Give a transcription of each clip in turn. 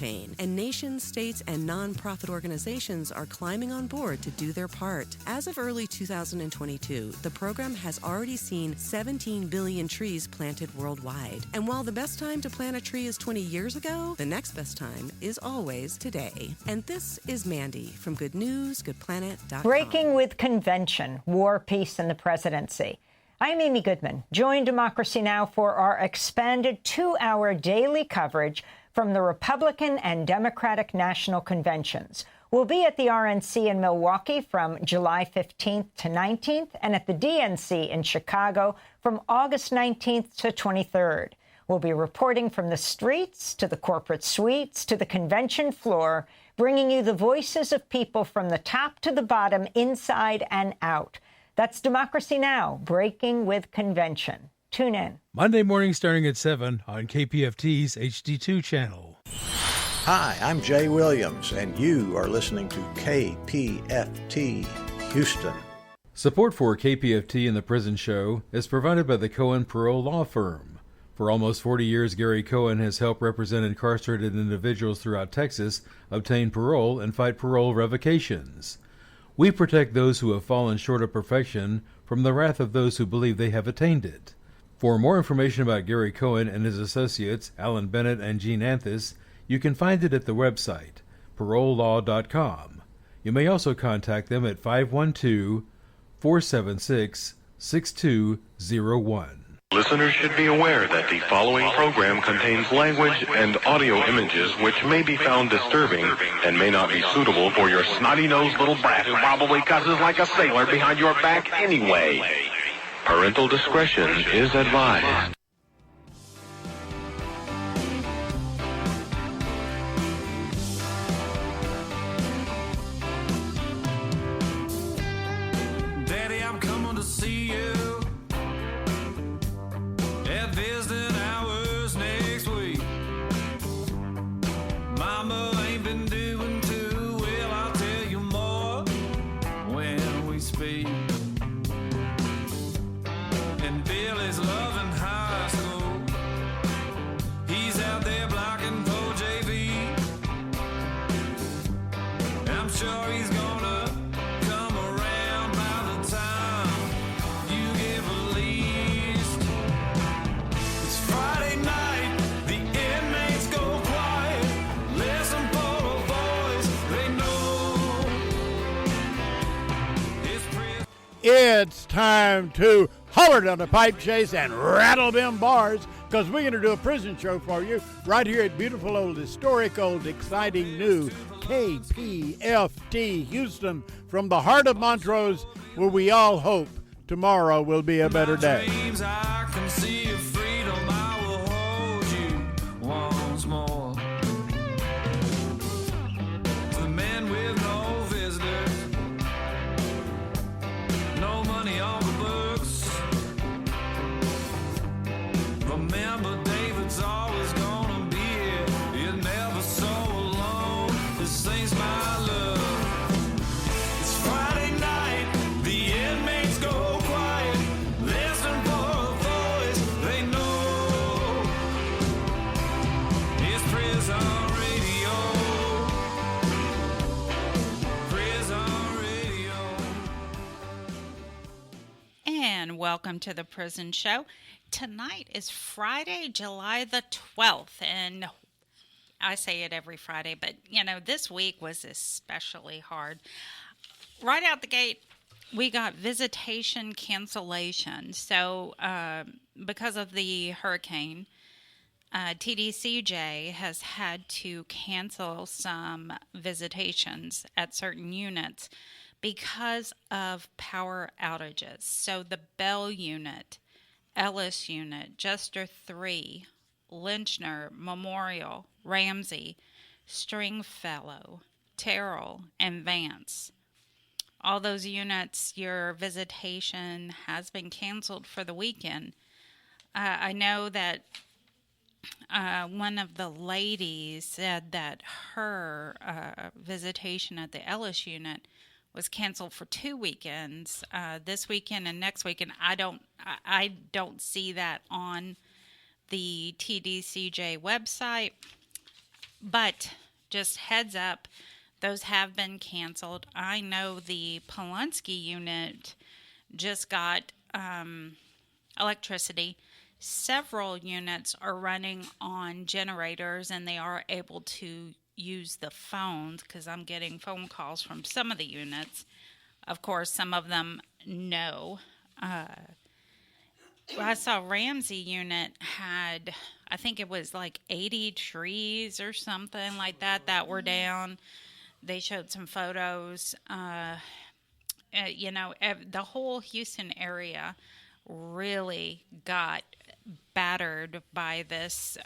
campaign, and nations, states, and nonprofit organizations are climbing on board to do their part. As of early 2022, the program has already seen 17 billion trees planted worldwide. And while the best time to plant a tree is 20 years ago, the next best time is always today. And this is Mandy from GoodNewsGoodPlanet.com. Breaking with Convention, War, Peace, and the Presidency. I'm Amy Goodman. Join Democracy Now! For our expanded 2-hour daily coverage from the Republican and Democratic National Conventions. We'll be at the RNC in Milwaukee from July 15th to 19th and at the DNC in Chicago from August 19th to 23rd. We'll be reporting from the streets to the corporate suites to the convention floor, bringing you the voices of people from the top to the bottom, inside and out. That's Democracy Now! Breaking with Convention. Tune in. Monday morning starting at 7 on KPFT's HD2 channel. Hi, I'm Jay Williams, and you are listening to KPFT Houston. Support for KPFT and the Prison Show is provided by the Cohen Parole Law Firm. For almost 40 years, Gary Cohen has helped represent incarcerated individuals throughout Texas obtain parole and fight parole revocations. We protect those who have fallen short of perfection from the wrath of those who believe they have attained it. For more information about Gary Cohen and his associates, Alan Bennett and Gene Anthis, you can find it at the website, parolelaw.com. You may also contact them at 512-476-6201. Listeners should be aware that the following program contains language and audio images which may be found disturbing and may not be suitable for your snotty-nosed little brat who probably cusses like a sailor behind your back anyway. Parental discretion is advised. Daddy, I'm coming to see you. Visiting hours next week. Mama ain't been doing too well. I'll tell you more when we speak. And Billy's loving high school. He's out there blocking for JV. I'm sure he's gonna come around by the time you give a least. Friday night, the inmates go quiet. Listen for a voice they know. It's time to holler down the pipe chase and rattle them bars, because we're going to do a prison show for you right here at beautiful old, historic old, exciting new KPFT Houston, from the heart of Montrose, where we all hope tomorrow will be a better day. I can see your freedom. I will hold you once more. The men with no visitors, no money on the books. Remember, David's always gonna be here. You're never so alone. This ain't my love. It's Friday night. The inmates go quiet. Listen for a voice they know. It's prison radio. Prison radio. And welcome to the Prison Show. Tonight is Friday, July the 12th, and I say it every Friday, but, this week was especially hard. Right out the gate, we got visitation cancellation. So, because of the hurricane, TDCJ has had to cancel some visitations at certain units because of power outages. So, the Bell Unit, Ellis Unit, Jester 3, Lynchner, Memorial, Ramsey, Stringfellow, Terrell, and Vance. All those units, your visitation has been canceled for the weekend. I know that one of the ladies said that her visitation at the Ellis Unit was canceled for 2 weekends, this weekend and next weekend. I don't see that on the TDCJ website. But just heads up, those have been canceled. I know the Pulaski unit just got electricity. Several units are running on generators, and they are able to use the phones because I'm getting phone calls from some of the units. Of course, some of them no. I saw Ramsey unit had, I think it was like 80 trees or something like that were down. They showed some photos. The whole Houston area really got battered by this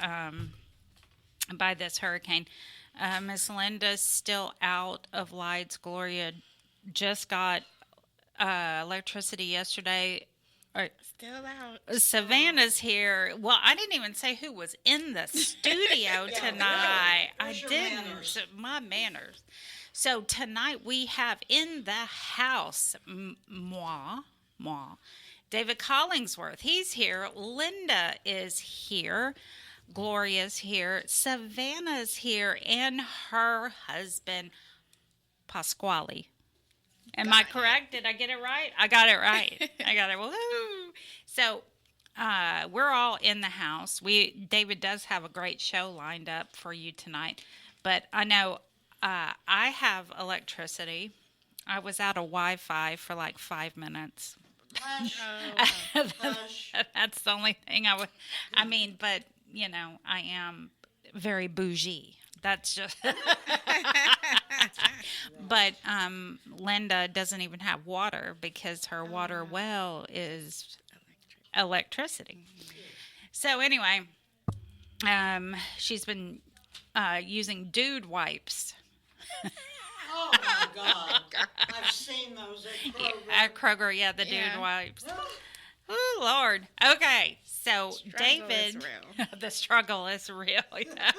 hurricane. Miss Linda's still out of lights. Gloria just got electricity yesterday. Still out. Savannah's here. Well, I didn't even say who was in the studio tonight. I didn't. Manners? My manners. So tonight we have in the house, David Collingsworth. He's here. Linda is here. Gloria's here. Savannah's here. And her husband, Pasquale. Am I correct? Did I get it right? I got it right. I got it. Woohoo! So we're all in the house. David does have a great show lined up for you tonight. But I know I have electricity. I was out of Wi-Fi for like 5 minutes. That's the only thing I mean, but, I am very bougie. That's just... But Linda doesn't even have water because her water well is electricity. So anyway, she's been using dude wipes. Oh, my God. I've seen those at Kroger. At Kroger, yeah, the dude wipes. Oh, Lord. Okay, so David... The struggle is real. Yeah.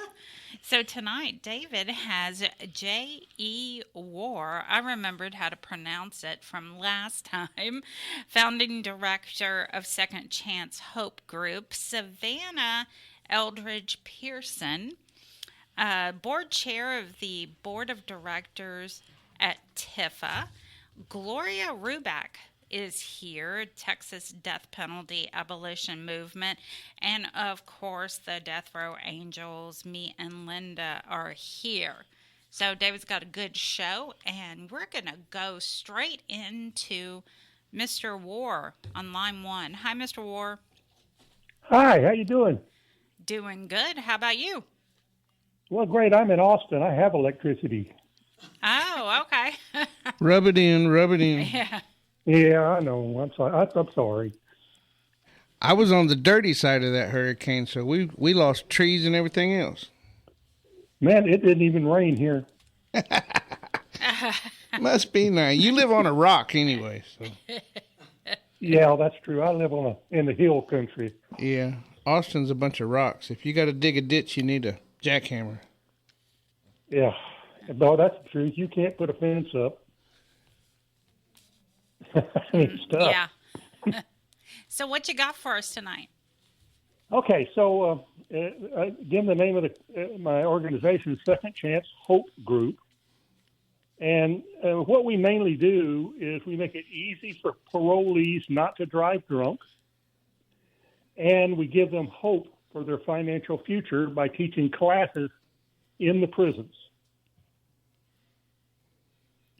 So tonight, David has J.E. Warr. I remembered how to pronounce it from last time. Founding director of Second Chance Hope Group. Savannah Eldridge Pierson. Board chair of the board of directors at Tifa. Gloria Rubac is here, Texas death penalty abolition movement, and of course the Death Row Angels. Me and Linda are here. So David's got a good show, and we're going to go straight into Mr. Warr on line 1. Hi, Mr. Warr. Hi, how you doing? Doing good. How about you? Well, great. I'm in Austin. I have electricity. Oh, okay. Rub it in. Yeah. Yeah, I know. I'm sorry. I'm sorry. I was on the dirty side of that hurricane, so we lost trees and everything else. Man, it didn't even rain here. Must be nice. You live on a rock anyway, so. Yeah, that's true. I live in the hill country. Yeah, Austin's a bunch of rocks. If you got to dig a ditch, you need a jackhammer. Yeah, no, that's the truth. You can't put a fence up. Yeah. So what you got for us tonight? Okay, so again, the name of my organization is Second Chance Hope Group. And what we mainly do is we make it easy for parolees not to drive drunk. And we give them hope for their financial future by teaching classes in the prisons.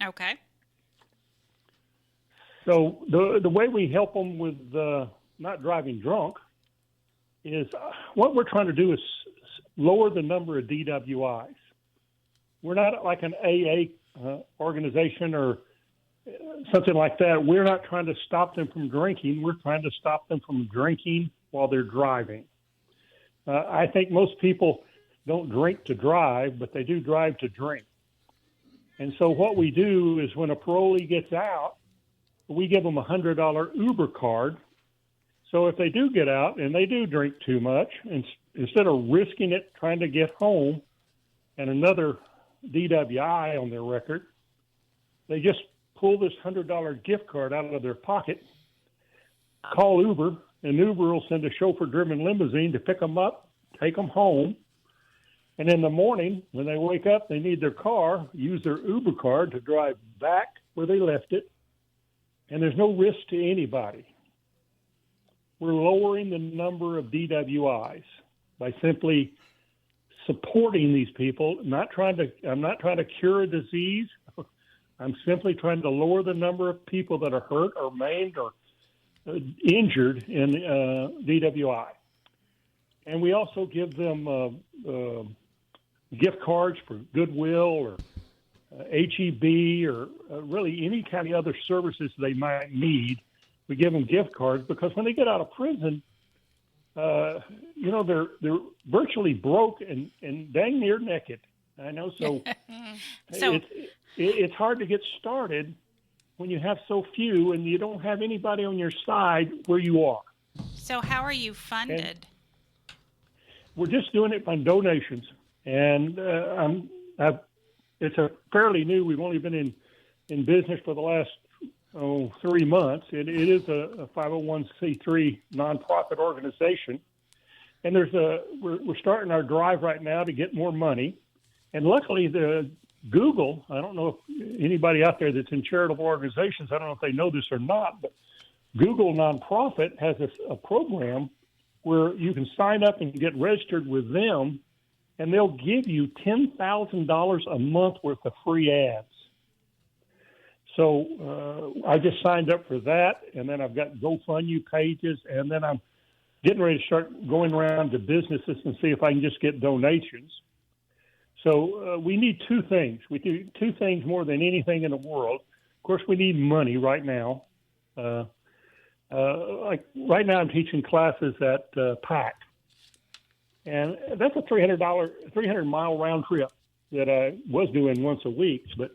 Okay. So the way we help them with not driving drunk is what we're trying to do is lower the number of DWIs. We're not like an AA organization or something like that. We're not trying to stop them from drinking. We're trying to stop them from drinking while they're driving. I think most people don't drink to drive, but they do drive to drink. And so what we do is when a parolee gets out, we give them a $100 Uber card. So if they do get out and they do drink too much, instead of risking it trying to get home and another DWI on their record, they just pull this $100 gift card out of their pocket, call Uber, and Uber will send a chauffeur-driven limousine to pick them up, take them home, And in the morning, when they wake up, they need their car, use their Uber card to drive back where they left it. And there's no risk to anybody. We're lowering the number of DWIs by simply supporting these people. I'm not trying to cure a disease. I'm simply trying to lower the number of people that are hurt or maimed or injured in DWI. And we also give them gift cards for Goodwill or HEB or really any kind of other services they might need. We give them gift cards because when they get out of prison, they're virtually broke and dang near naked. I know, so, it's hard to get started when you have so few and you don't have anybody on your side where you are. So how are you funded? And we're just doing it by donations, and it's a fairly new. We've only been in business for the last 3 months. It is a 501c3 nonprofit organization, and we're starting our drive right now to get more money. And luckily, Google, I don't know if anybody out there that's in charitable organizations, I don't know if they know this or not, but Google Nonprofit has a program where you can sign up and get registered with them, and they'll give you $10,000 a month worth of free ads. So I just signed up for that, and then I've got GoFundMe pages, and then I'm getting ready to start going around to businesses and see if I can just get donations. So we need two things. We do two things more than anything in the world. Of course, we need money right now. Like right now, I'm teaching classes at PAC, and that's a $300-mile round trip that I was doing once a week. But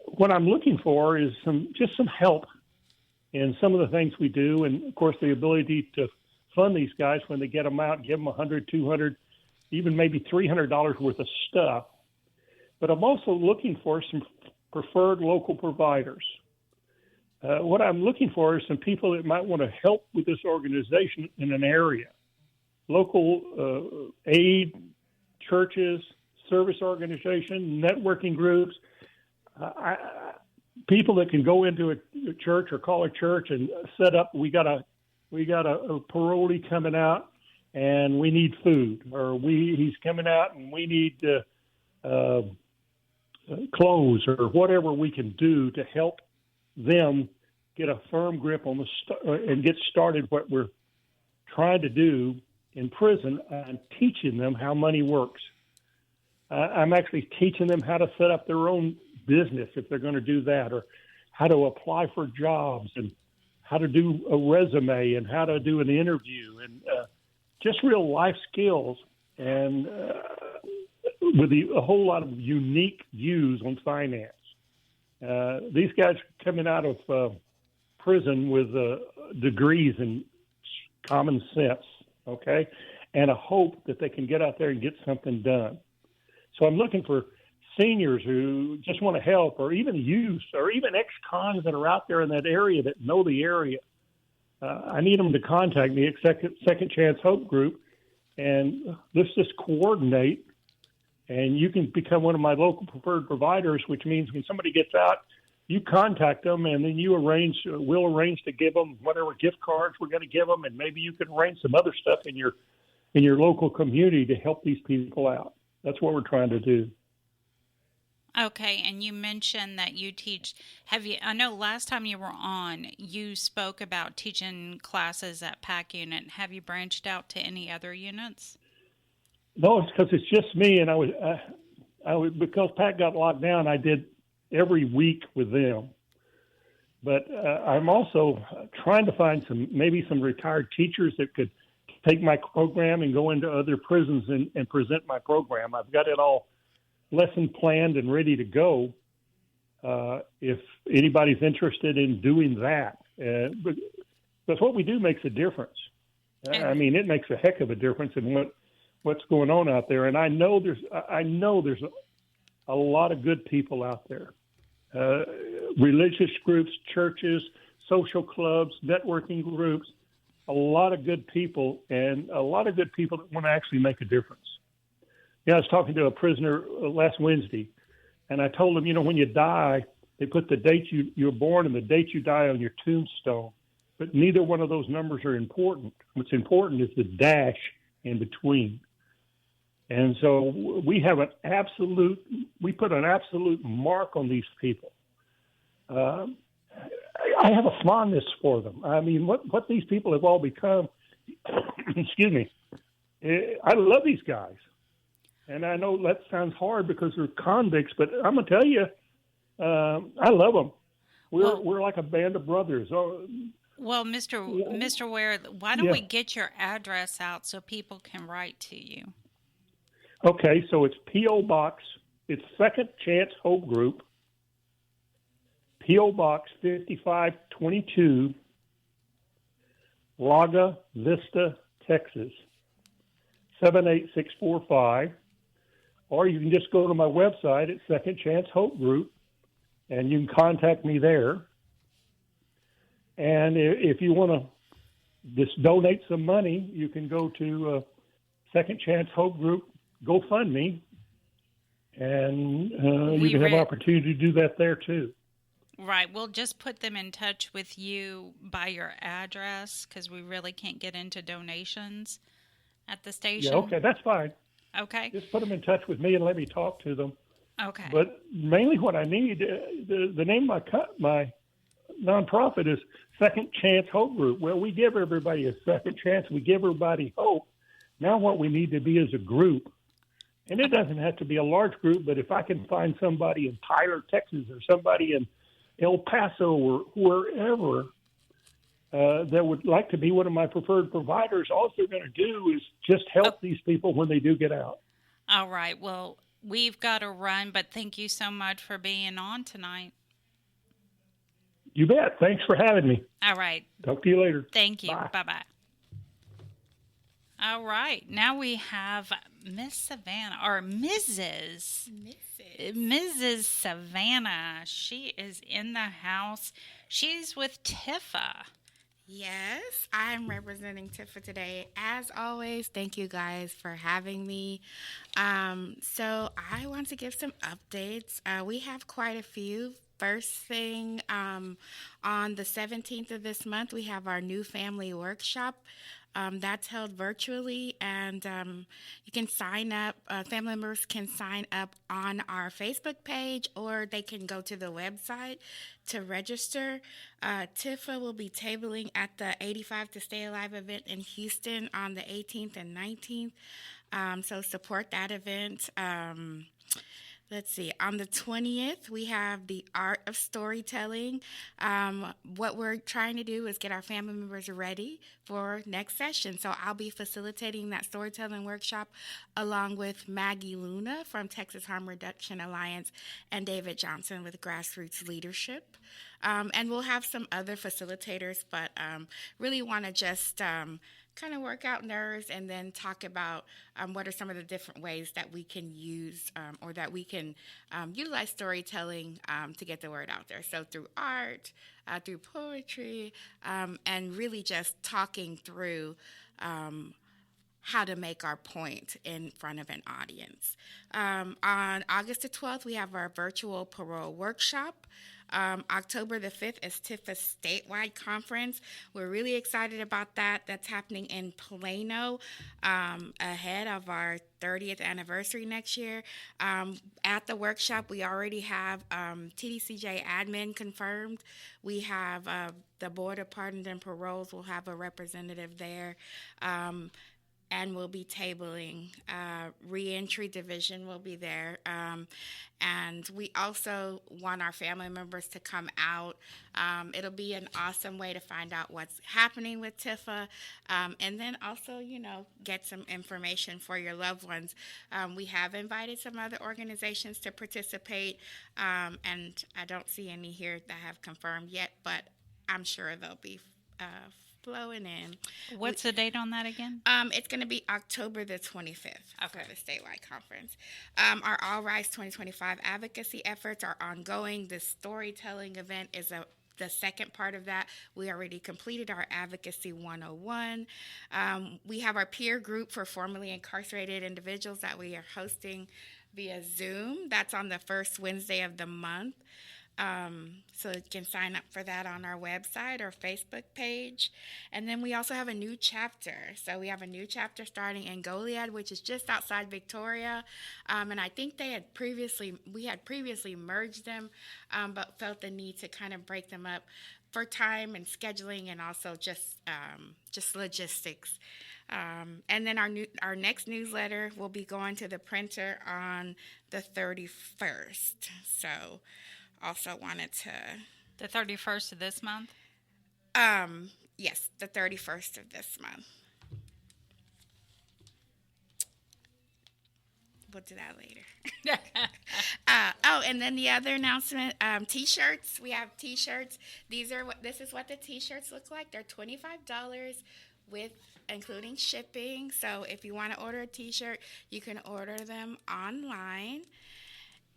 what I'm looking for is some help in some of the things we do, and of course, the ability to fund these guys when they get them out, give them $100, $200, even maybe $300 worth of stuff. But I'm also looking for some preferred local providers. What I'm looking for is some people that might want to help with this organization in an area. Local aid, churches, service organization, networking groups, people that can go into a church or call a church and set up, we got a parolee coming out and we need food, or he's coming out and we need clothes, or whatever we can do to help them get a firm grip on and get started what we're trying to do in prison, and teaching them how money works. I'm actually teaching them how to set up their own business if they're going to do that, or how to apply for jobs, and how to do a resume, and how to do an interview, and just real life skills, and with a whole lot of unique views on finance. These guys coming out of prison with degrees in common sense, okay, and a hope that they can get out there and get something done. So I'm looking for seniors who just want to help, or even youth, or even ex-cons that are out there in that area that know the area. I need them to contact me at Second Chance Hope Group, and let's just coordinate. And you can become one of my local preferred providers, which means when somebody gets out, you contact them, and then we'll arrange to give them whatever gift cards we're going to give them, and maybe you can arrange some other stuff in your local community to help these people out. That's what we're trying to do. Okay, and you mentioned that you teach. I know last time you were on, you spoke about teaching classes at PAC unit. Have you branched out to any other units? No, it's because it's just me, and I was because PAC got locked down. I did every week with them, but I'm also trying to find some retired teachers that could take my program and go into other prisons and present my program. I've got it all lesson planned and ready to go. If anybody's interested in doing that, but what we do makes a difference. I mean, it makes a heck of a difference in what's going on out there. And I know there's a lot of good people out there, religious groups, churches, social clubs, networking groups, a lot of good people, and a lot of good people that want to actually make a difference. Yeah, I was talking to a prisoner last Wednesday, and I told him, when you die, they put the date you were born and the date you die on your tombstone, but neither one of those numbers are important. What's important is the dash in between. And so we put an absolute mark on these people. I have a fondness for them. I mean, what these people have all become, excuse me, I love these guys. And I know that sounds hard because they're convicts, but I'm going to tell you, I love them. We're like a band of brothers. Well, Mr. Warr, why don't we get your address out so people can write to you? Okay, so it's P.O. Box. It's Second Chance Hope Group, P.O. Box 5522, Laga Vista, Texas, 78645. Or you can just go to my website at Second Chance Hope Group, and you can contact me there. And if you want to just donate some money, you can go to Second Chance Hope Group GoFundMe, and you can have an opportunity to do that there too. Right. We'll just put them in touch with you by your address because we really can't get into donations at the station. Yeah, okay, that's fine. Okay. Just put them in touch with me and let me talk to them. Okay. But mainly what I need, the name of my nonprofit is Second Chance Hope Group. Well, we give everybody a second chance. We give everybody hope. Now what we need to be is a group. And it doesn't have to be a large group, but if I can find somebody in Tyler, Texas, or somebody in El Paso or wherever that would like to be one of my preferred providers, all they're going to do is just help these people when they do get out. All right. Well, we've got to run, but thank you so much for being on tonight. You bet. Thanks for having me. All right. Talk to you later. Thank you. Bye. Bye-bye. All right. Now we have Miss Savannah, or Mrs. Savannah. She is in the house. She's with Tifa. Yes, I'm representing Tifa today. As always, thank you guys for having me. So I want to give some updates. We have quite a few. First thing, on the 17th of this month, we have our new family workshop. That's held virtually, and you can sign up. Family members can sign up on our Facebook page, or they can go to the website to register. Tifa will be tabling at the 85 to Stay Alive event in Houston on the 18th and 19th, so support that event. Let's see. On the 20th, we have the Art of Storytelling. What we're trying to do is get our family members ready for next session. So I'll be facilitating that storytelling workshop along with Maggie Luna from Texas Harm Reduction Alliance and David Johnson with Grassroots Leadership. And we'll have some other facilitators, but really want to just kind of work out nerves and then talk about what are some of the different ways that we can use or that we can utilize storytelling to get the word out there. So through art, through poetry, and really just talking through how to make our point in front of an audience. On August the 12th, we have our virtual parole workshop. October the 5th is Tifa's statewide conference. We're really excited about that. That's happening in Plano ahead of our 30th anniversary next year. At the workshop, we already have TDCJ admin confirmed. We have the Board of Pardons and Paroles will have a representative there. And we'll be tabling. Reentry Division will be there. And we also want our family members to come out. It'll be an awesome way to find out what's happening with Tifa. And then also, get some information for your loved ones. We have invited some other organizations to participate. And I don't see any here that have confirmed yet, but I'm sure they'll be flowing in. What's the date on that again? It's going to be October the 25th for the statewide conference. Our All Rise 2025 advocacy efforts are ongoing. The storytelling event is a the second part of that. We already completed our Advocacy 101. We have our peer group for formerly incarcerated individuals that we are hosting via Zoom. That's on the first Wednesday of the month. So you can sign up for that on our website or Facebook page. And then we also have a new chapter. So we have a new chapter starting in Goliad, which is just outside Victoria. And I think we had previously merged them, but felt the need to kind of break them up for time and scheduling, and also just logistics. And then our next newsletter will be going to the printer on the 31st. So also wanted to... The 31st of this month? Yes, the 31st of this month. We'll do that later. And then the other announcement, T-shirts. We have T-shirts. This is what the T-shirts look like. They're $25 with including shipping. So if you want to order a T-shirt, you can order them online.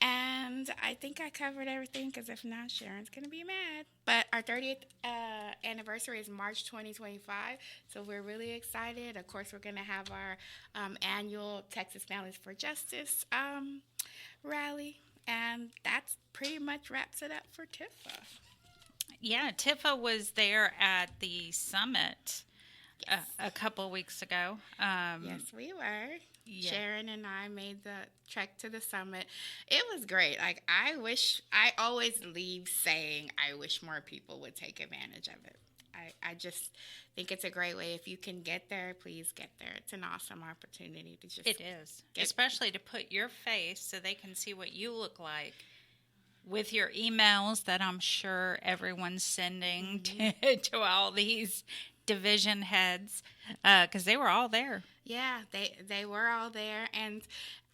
And I think I covered everything, because if not, Sharon's going to be mad. But our 30th anniversary is March 2025, so we're really excited. Of course, we're going to have our annual Texas Families for Justice rally, and that's pretty much wraps it up for Tifa. Yeah, Tifa was there at the summit a couple of weeks ago. Yes, we were. Yeah. Sharon and I made the trek to the summit. It was great. Like, I always leave saying I wish more people would take advantage of it. I just think it's a great way. If you can get there, please get there. It's an awesome opportunity to just... It is. Especially to put your face so they can see what you look like with your emails that I'm sure everyone's sending to all these division heads, because they were all there. Yeah, they were all there. And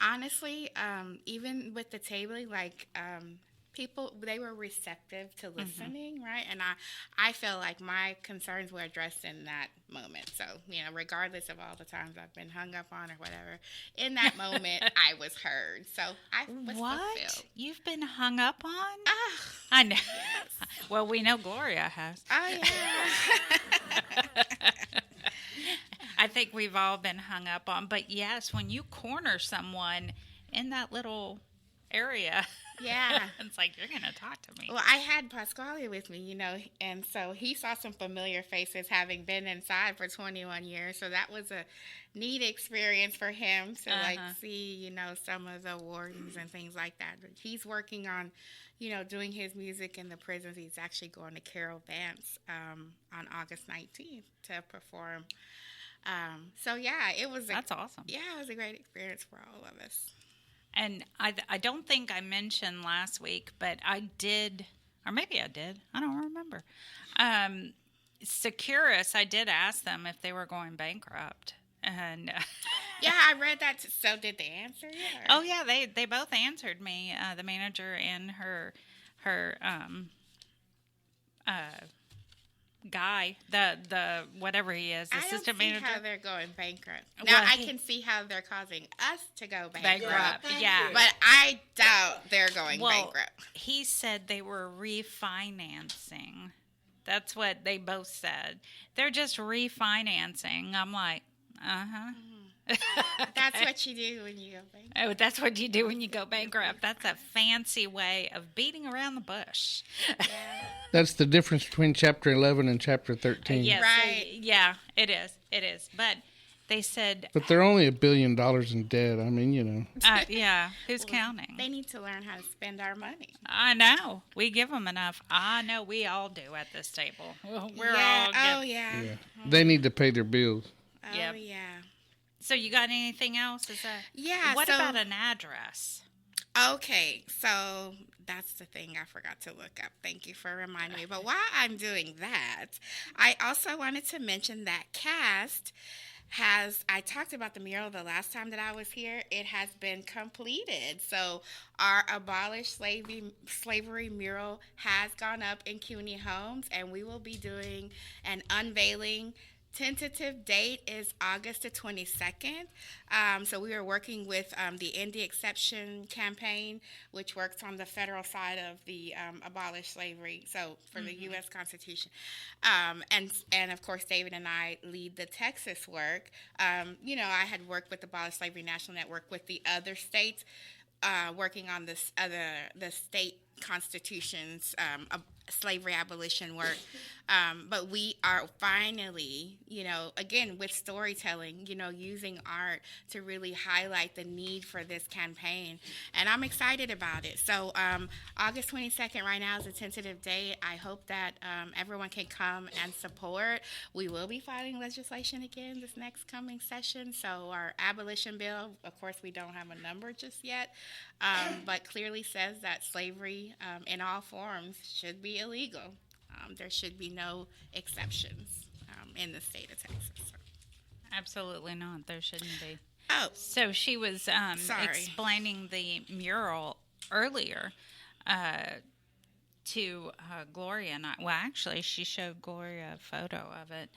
honestly, even with the tabling, like, people, they were receptive to listening, right? And I feel like my concerns were addressed in that moment. So, regardless of all the times I've been hung up on or whatever, in that moment, I was heard. So I was fulfilled. You've been hung up on? I know. Yes. Well, we know Gloria has. Oh, yeah. I think we've all been hung up on. But yes, when you corner someone in that little area, yeah, it's like, you're going to talk to me. Well, I had Pasquale with me, and so he saw some familiar faces having been inside for 21 years. So that was a neat experience for him to see, some of the wardens and things like that. But he's working on, doing his music in the prisons. He's actually going to Carol Vance on August 19th to perform. So yeah, that's awesome. Yeah, it was a great experience for all of us. And I don't think I mentioned last week, but I did, or maybe I did. I don't remember. Securus, I did ask them if they were going bankrupt. And yeah, I read that. So did they answer you? Oh, yeah, they both answered me, the manager and her guy, the whatever he is, assistant manager. I don't see how they're going bankrupt. Now, I can see how they're causing us to go bankrupt. Yeah. But I doubt they're going bankrupt. He said they were refinancing. That's what they both said. They're just refinancing. I'm like, That's what you do when you go bankrupt. Oh, that's what you do when you go bankrupt. That's a fancy way of beating around the bush. Yeah. That's the difference between Chapter 11 and Chapter 13. Yes, right. Yeah, it is. It is. But they said... But they're only $1 billion in debt. I mean, yeah, who's counting? They need to learn how to spend our money. I know. We give them enough. I know we all do at this table. We're all... Oh, yeah. They need to pay their bills. Oh, Yep. yeah. So you got anything else? What about an address? Okay, so that's the thing I forgot to look up. Thank you for reminding me. But while I'm doing that, I also wanted to mention that CAST I talked about the mural the last time that I was here. It has been completed. So our Abolish Slavery mural has gone up in CUNY Homes, and we will be doing an unveiling Tentative date is August the 22nd. So we are working with the End the Exception campaign, which works on the federal side of the Abolish Slavery, so for the U.S. Constitution. And of course, David and I lead the Texas work. I had worked with the Abolish Slavery National Network with the other states, working on the state constitutions, slavery abolition work. But we are finally, again, with storytelling, using art to really highlight the need for this campaign. And I'm excited about it. So August 22nd right now is a tentative date. I hope that everyone can come and support. We will be filing legislation again this next coming session. So our abolition bill, of course, we don't have a number just yet, but clearly says that slavery in all forms should be illegal. There should be no exceptions in the state of Texas. Absolutely not. There shouldn't be. Oh. So she was explaining the mural earlier to Gloria. And actually, she showed Gloria a photo of it.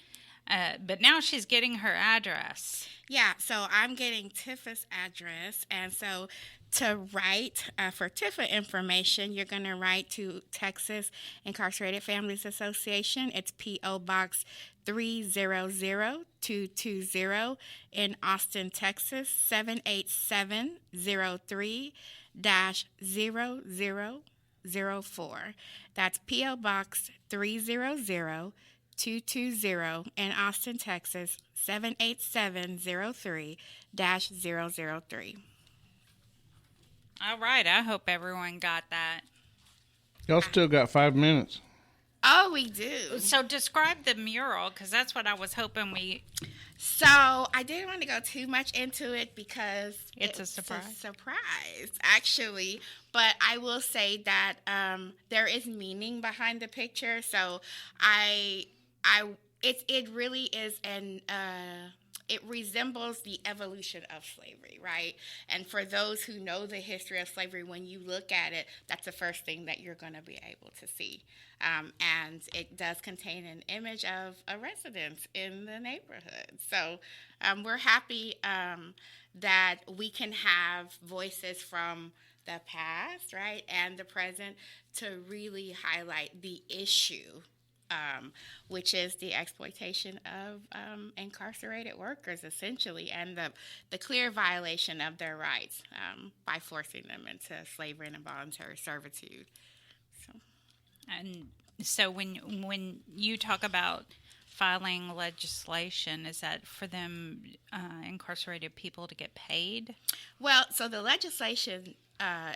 But now she's getting her address. Yeah, so I'm getting Tifa's address. And so to write for Tifa information, you're going to write to Texas Incarcerated Families Association. It's P.O. Box 300220 in Austin, Texas, 78703-0004. That's P.O. Box 300220 in Austin, Texas, 78703-003. All right. I hope everyone got that. Y'all still got 5 minutes. Oh, we do. So describe the mural, because that's what I was hoping we... So I didn't want to go too much into it because it's a surprise, actually. But I will say that there is meaning behind the picture. So it really is it resembles the evolution of slavery, right? And for those who know the history of slavery, when you look at it, that's the first thing that you're going to be able to see. And it does contain an image of a residence in the neighborhood. So we're happy that we can have voices from the past, right, and the present to really highlight the issue, which is the exploitation of incarcerated workers, essentially, and the clear violation of their rights by forcing them into slavery and involuntary servitude. And so when you talk about filing legislation, is that for them incarcerated people to get paid? Well, so the legislation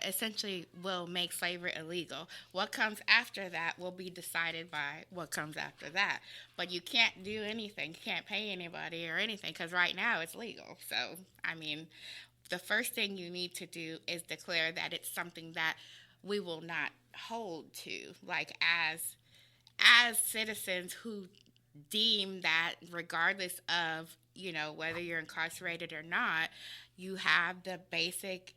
essentially will make slavery illegal. What comes after that will be decided by what comes after that. But you can't do anything. You can't pay anybody or anything because right now it's legal. So, I mean, the first thing you need to do is declare that it's something that we will not hold to, like as citizens who deem that regardless of, whether you're incarcerated or not, you have the basic,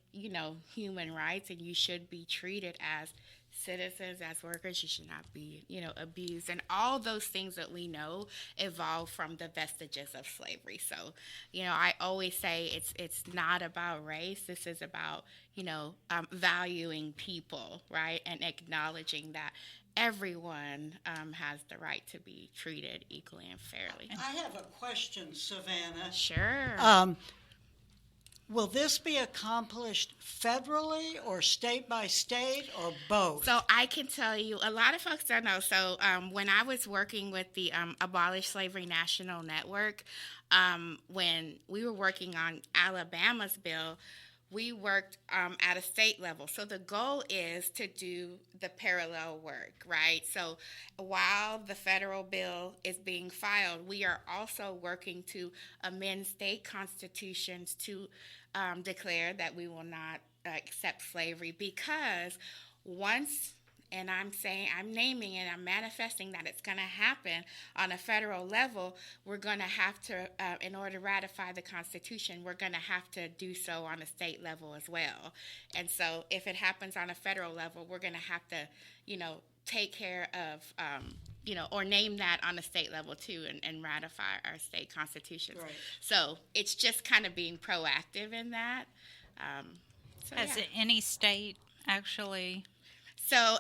human rights, and you should be treated as citizens, as workers. You should not be, abused. And all those things that we know evolve from the vestiges of slavery. So, I always say it's not about race. This is about, valuing people, right, and acknowledging that everyone has the right to be treated equally and fairly. I have a question, Savannah. Sure. Will this be accomplished federally or state by state or both? So I can tell you, a lot of folks don't know. So when I was working with the Abolish Slavery National Network, when we were working on Alabama's bill, we worked at a state level. So the goal is to do the parallel work, right? So while the federal bill is being filed, we are also working to amend state constitutions to declare that we will not accept slavery, because once, and I'm naming it, I'm manifesting that it's going to happen on a federal level, we're going to have to, in order to ratify the Constitution, we're going to have to do so on a state level as well. And so if it happens on a federal level, we're going to have to, take care of or name that on a state level too, and ratify our state constitutions. Right. So it's just kind of being proactive in that. Has any state actually? So,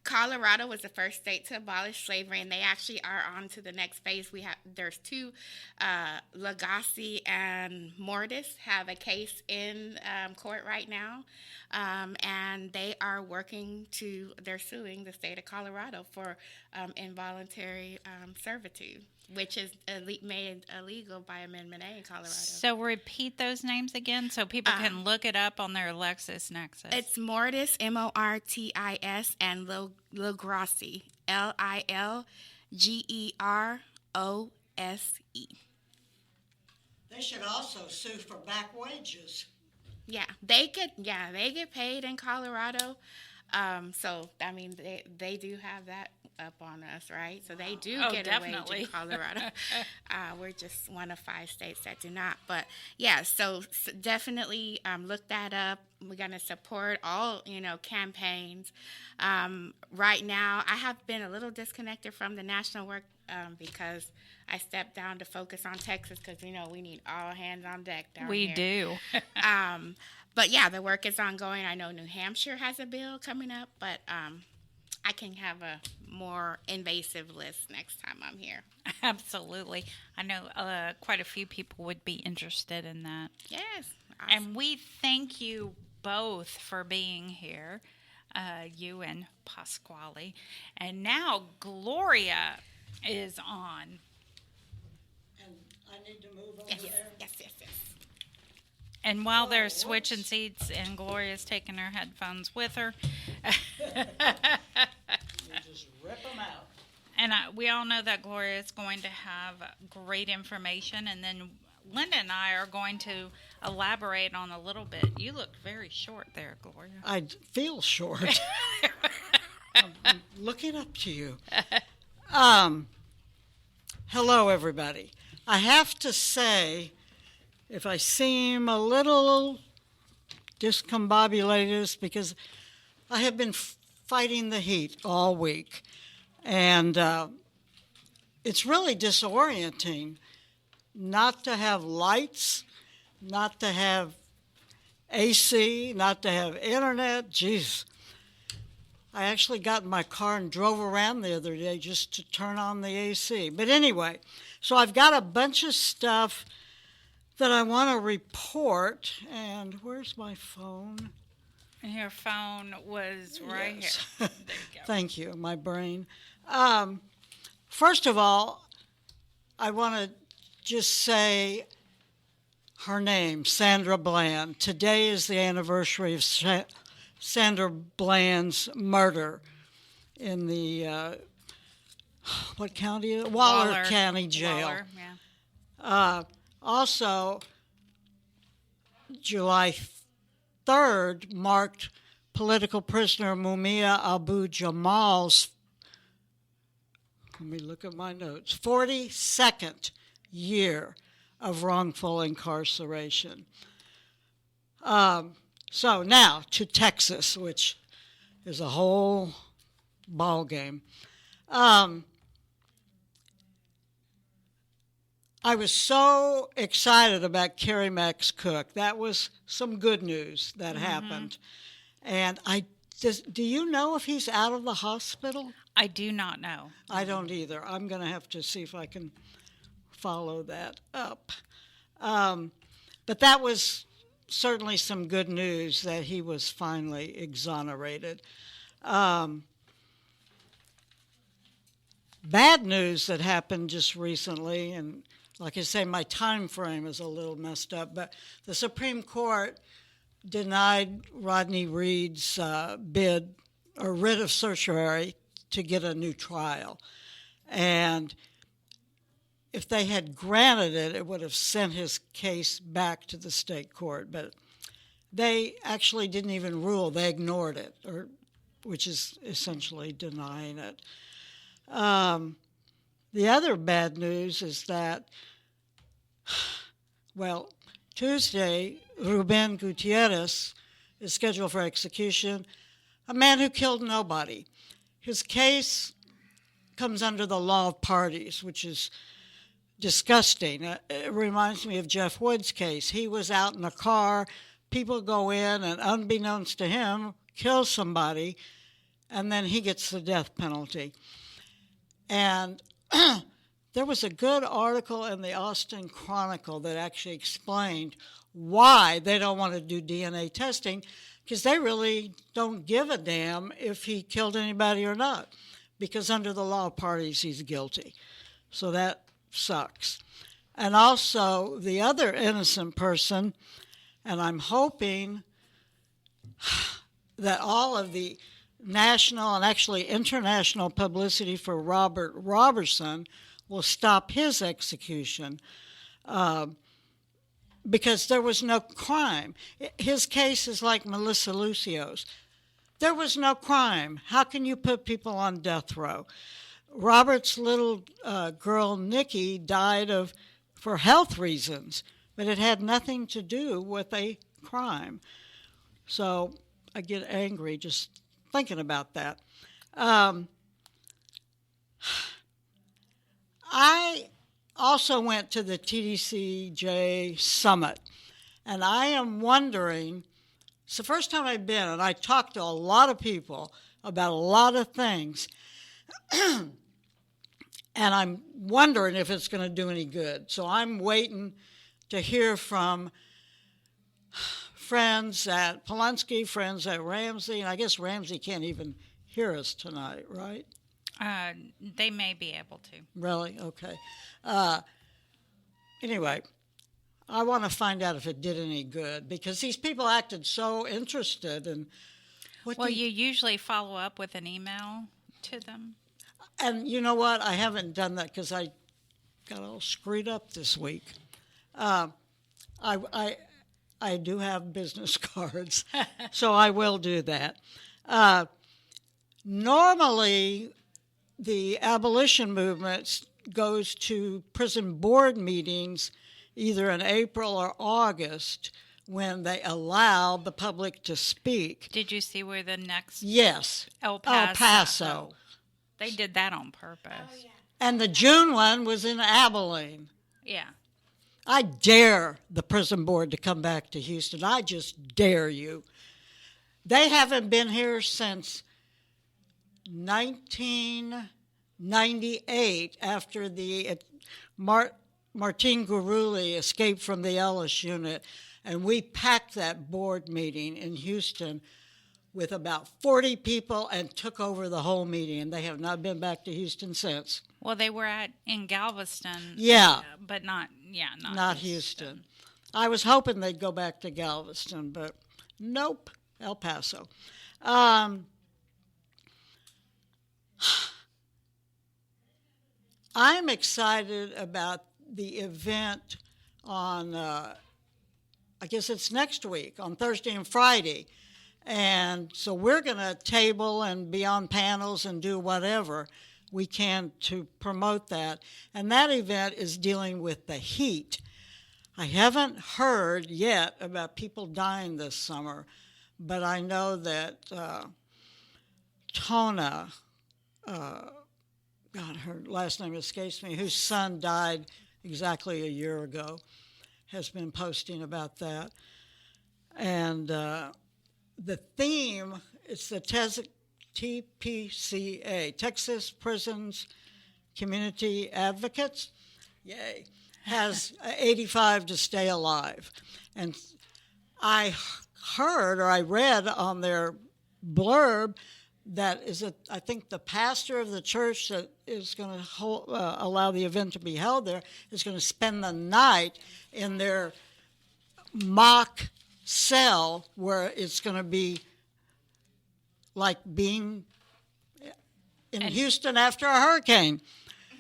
Colorado was the first state to abolish slavery, and they actually are on to the next phase. There's two, Lagasse and Mortis have a case in court right now, and they are they're suing the state of Colorado for involuntary servitude, which is made illegal by Amendment A in Colorado. So repeat those names again so people can look it up on their LexisNexis. It's Mortis, Mortis, and Lagasse, Lilgerose. They should also sue for back wages. Yeah, they get paid in Colorado. So I mean, they do have that up on us, right? So they do get a wage in Colorado. We're just one of 5 states that do not. But yeah, so definitely look that up. We're going to support all, campaigns. Right now, I have been a little disconnected from the national work because I stepped down to focus on Texas because, we need all hands on deck down here. We do. But yeah, the work is ongoing. I know New Hampshire has a bill coming up, but I can have a more invasive list next time I'm here. Absolutely. I know quite a few people would be interested in that. Yes. Awesome. And we thank you both for being here, you and Pasquale. And now Gloria is on. And I need to move over there? Yes. And while they're switching seats and Gloria's taking her headphones with her. You just rip them out. And we all know that Gloria is going to have great information. And then Linda and I are going to elaborate on a little bit. You look very short there, Gloria. I feel short. I'm looking up to you. Hello, everybody. I have to say, if I seem a little discombobulated, it's because I have been fighting the heat all week. And it's really disorienting not to have lights, not to have AC, not to have internet. Jeez. I actually got in my car and drove around the other day just to turn on the AC. But anyway, so I've got a bunch of stuff that I want to report. And where's my phone? Your phone was right Yes. here. There you go. Thank you, my brain. First of all, I want to just say her name, Sandra Bland. Today is the anniversary of Sandra Bland's murder in the, what county? Waller County Jail. Waller, yeah. Also, July 3rd marked political prisoner Mumia Abu-Jamal's, let me look at my notes, 42nd year of wrongful incarceration. So now to Texas, which is a whole ball game. I was so excited about Carrie Max Cook. That was some good news that happened. And do you know if he's out of the hospital? I do not know. I don't either. I'm going to have to see if I can follow that up. But that was certainly some good news that he was finally exonerated. Bad news that happened just recently, and like I say, my time frame is a little messed up, but the Supreme Court denied Rodney Reed's bid or writ of certiorari to get a new trial. And if they had granted it, it would have sent his case back to the state court. But they actually didn't even rule. They ignored it, which is essentially denying it. The other bad news is that, well, Tuesday, Ruben Gutierrez is scheduled for execution, a man who killed nobody. His case comes under the law of parties, which is disgusting. It reminds me of Jeff Wood's case. He was out in a car, people go in and unbeknownst to him, kill somebody, and then he gets the death penalty. And there was a good article in the Austin Chronicle that actually explained why they don't want to do DNA testing, because they really don't give a damn if he killed anybody or not, because under the law of parties, he's guilty. So that sucks. And also the other innocent person, and I'm hoping that all of the national and actually international publicity for Robert Robertson will stop his execution, because there was no crime. His case is like Melissa Lucio's. There was no crime. How can you put people on death row? Robert's little girl, Nikki, died for health reasons, but it had nothing to do with a crime. So I get angry just thinking about that. I also went to the TDCJ Summit, and I am wondering, it's the first time I've been, and I talked to a lot of people about a lot of things, and I'm wondering if it's going to do any good. So I'm waiting to hear from friends at Pulaski, friends at Ramsey, and I guess Ramsey can't even hear us tonight, right? They may be able to. Really? Okay. Anyway, I want to find out if it did any good, because these people acted so interested. And you usually follow up with an email to them. And you know what? I haven't done that because I got all screwed up this week. I do have business cards, so I will do that. Normally, the abolition movement goes to prison board meetings either in April or August when they allow the public to speak. Did you see where the next? Yes. El Paso. Oh, they did that on purpose. Oh, yeah. And the June one was in Abilene. Yeah. I dare the prison board to come back to Houston. I just dare you. They haven't been here since 1998, after the Martin Guruli escaped from the Ellis Unit, and we packed that board meeting in Houston with about 40 people and took over the whole meeting, and they have not been back to Houston since. Well, they were in Galveston. Yeah. But not Houston. I was hoping they'd go back to Galveston, but nope, El Paso. I'm excited about the event on, I guess it's next week, on Thursday and Friday. And so we're going to table and be on panels and do whatever we can to promote that. And that event is dealing with the heat. I haven't heard yet about people dying this summer, but I know that Tona, God, her last name escapes me, whose son died exactly a year ago, has been posting about that. And the theme, it's the TPCA, Texas Prisons Community Advocates, yay, has 85 to stay alive. And I heard, or I read on their blurb, that is, I think the pastor of the church that is going to allow the event to be held there is going to spend the night in their mock cell, where it's going to be like being in Houston after a hurricane.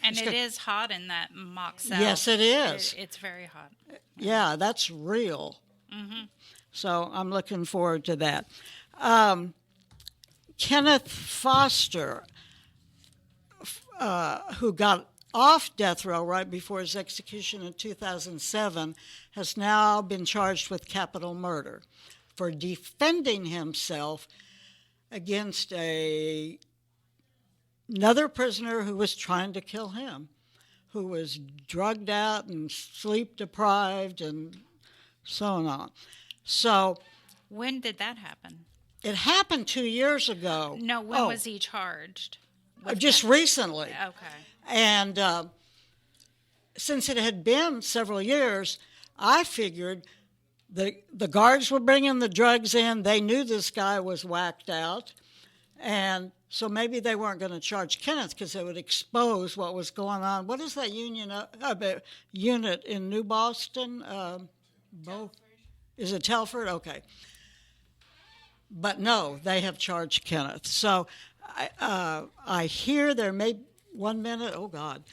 And it is hot in that mock cell. Yes, it is. It's very hot. Yeah, that's real. Mm-hmm. So I'm looking forward to that. Kenneth Foster, who got off death row right before his execution in 2007, has now been charged with capital murder for defending himself against a another prisoner who was trying to kill him, who was drugged out and sleep deprived and so on. So when did that happen? It happened 2 years ago. No, when was he charged? Just recently. Okay. And since it had been several years, I figured the guards were bringing the drugs in. They knew this guy was whacked out. And so maybe they weren't going to charge Kenneth because they would expose what was going on. What is that unit in New Boston? Is it Telford? Okay. But no, they have charged Kenneth. So I hear there may, 1 minute, oh God,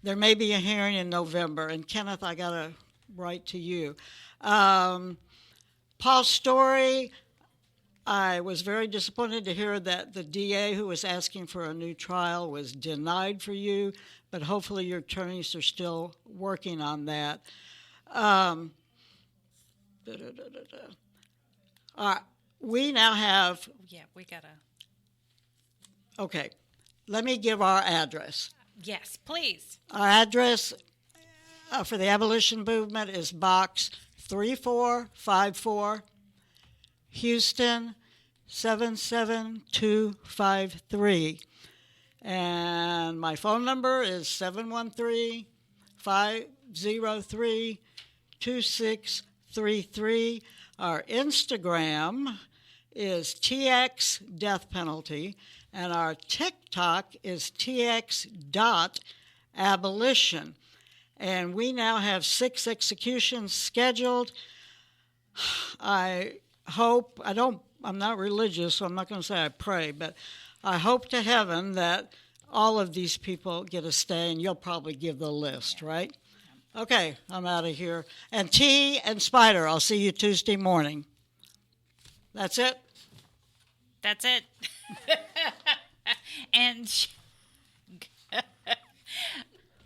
there may be a hearing in November. And Kenneth, I got to write to you. Paul's story, I was very disappointed to hear that the DA who was asking for a new trial was denied for you, but hopefully your attorneys are still working on that. We now have... Yeah, we got to... Okay, let me give our address. Yes, please. Our address for the Abolition Movement is Box 3454, Houston 77253. And my phone number is 713-503-2633. Our Instagram is TX Death Penalty, and our TikTok is TX.Abolition. And we now have 6 executions scheduled. I hope, I'm not religious, so I'm not going to say I pray, but I hope to heaven that all of these people get a stay, and you'll probably give the list, right? Okay, I'm out of here. And T and Spider, I'll see you Tuesday morning. That's it? That's it. And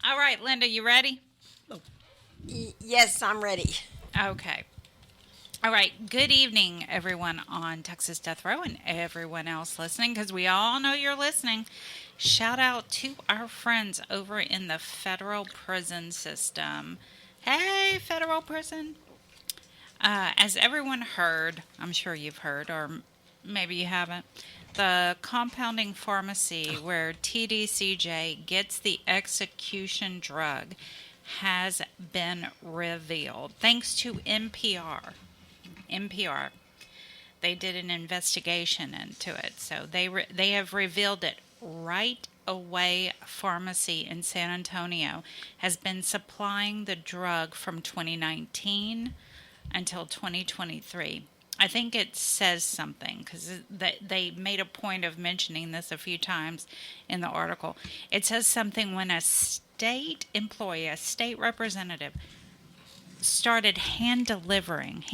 all right, Linda, you ready? Yes, I'm ready. Okay. All right. Good evening, everyone on Texas Death Row and everyone else listening, because we all know you're listening. Shout out to our friends over in the federal prison system. Hey, federal prison. As everyone heard, I'm sure you've heard, or maybe you haven't, the compounding pharmacy where TDCJ gets the execution drug has been revealed. Thanks to NPR. They did an investigation into it. So they have revealed it. Right Away Pharmacy in San Antonio has been supplying the drug from 2019 until 2023. I think it says something because they made a point of mentioning this a few times in the article. It says something when a state employee, a state representative, started hand delivering,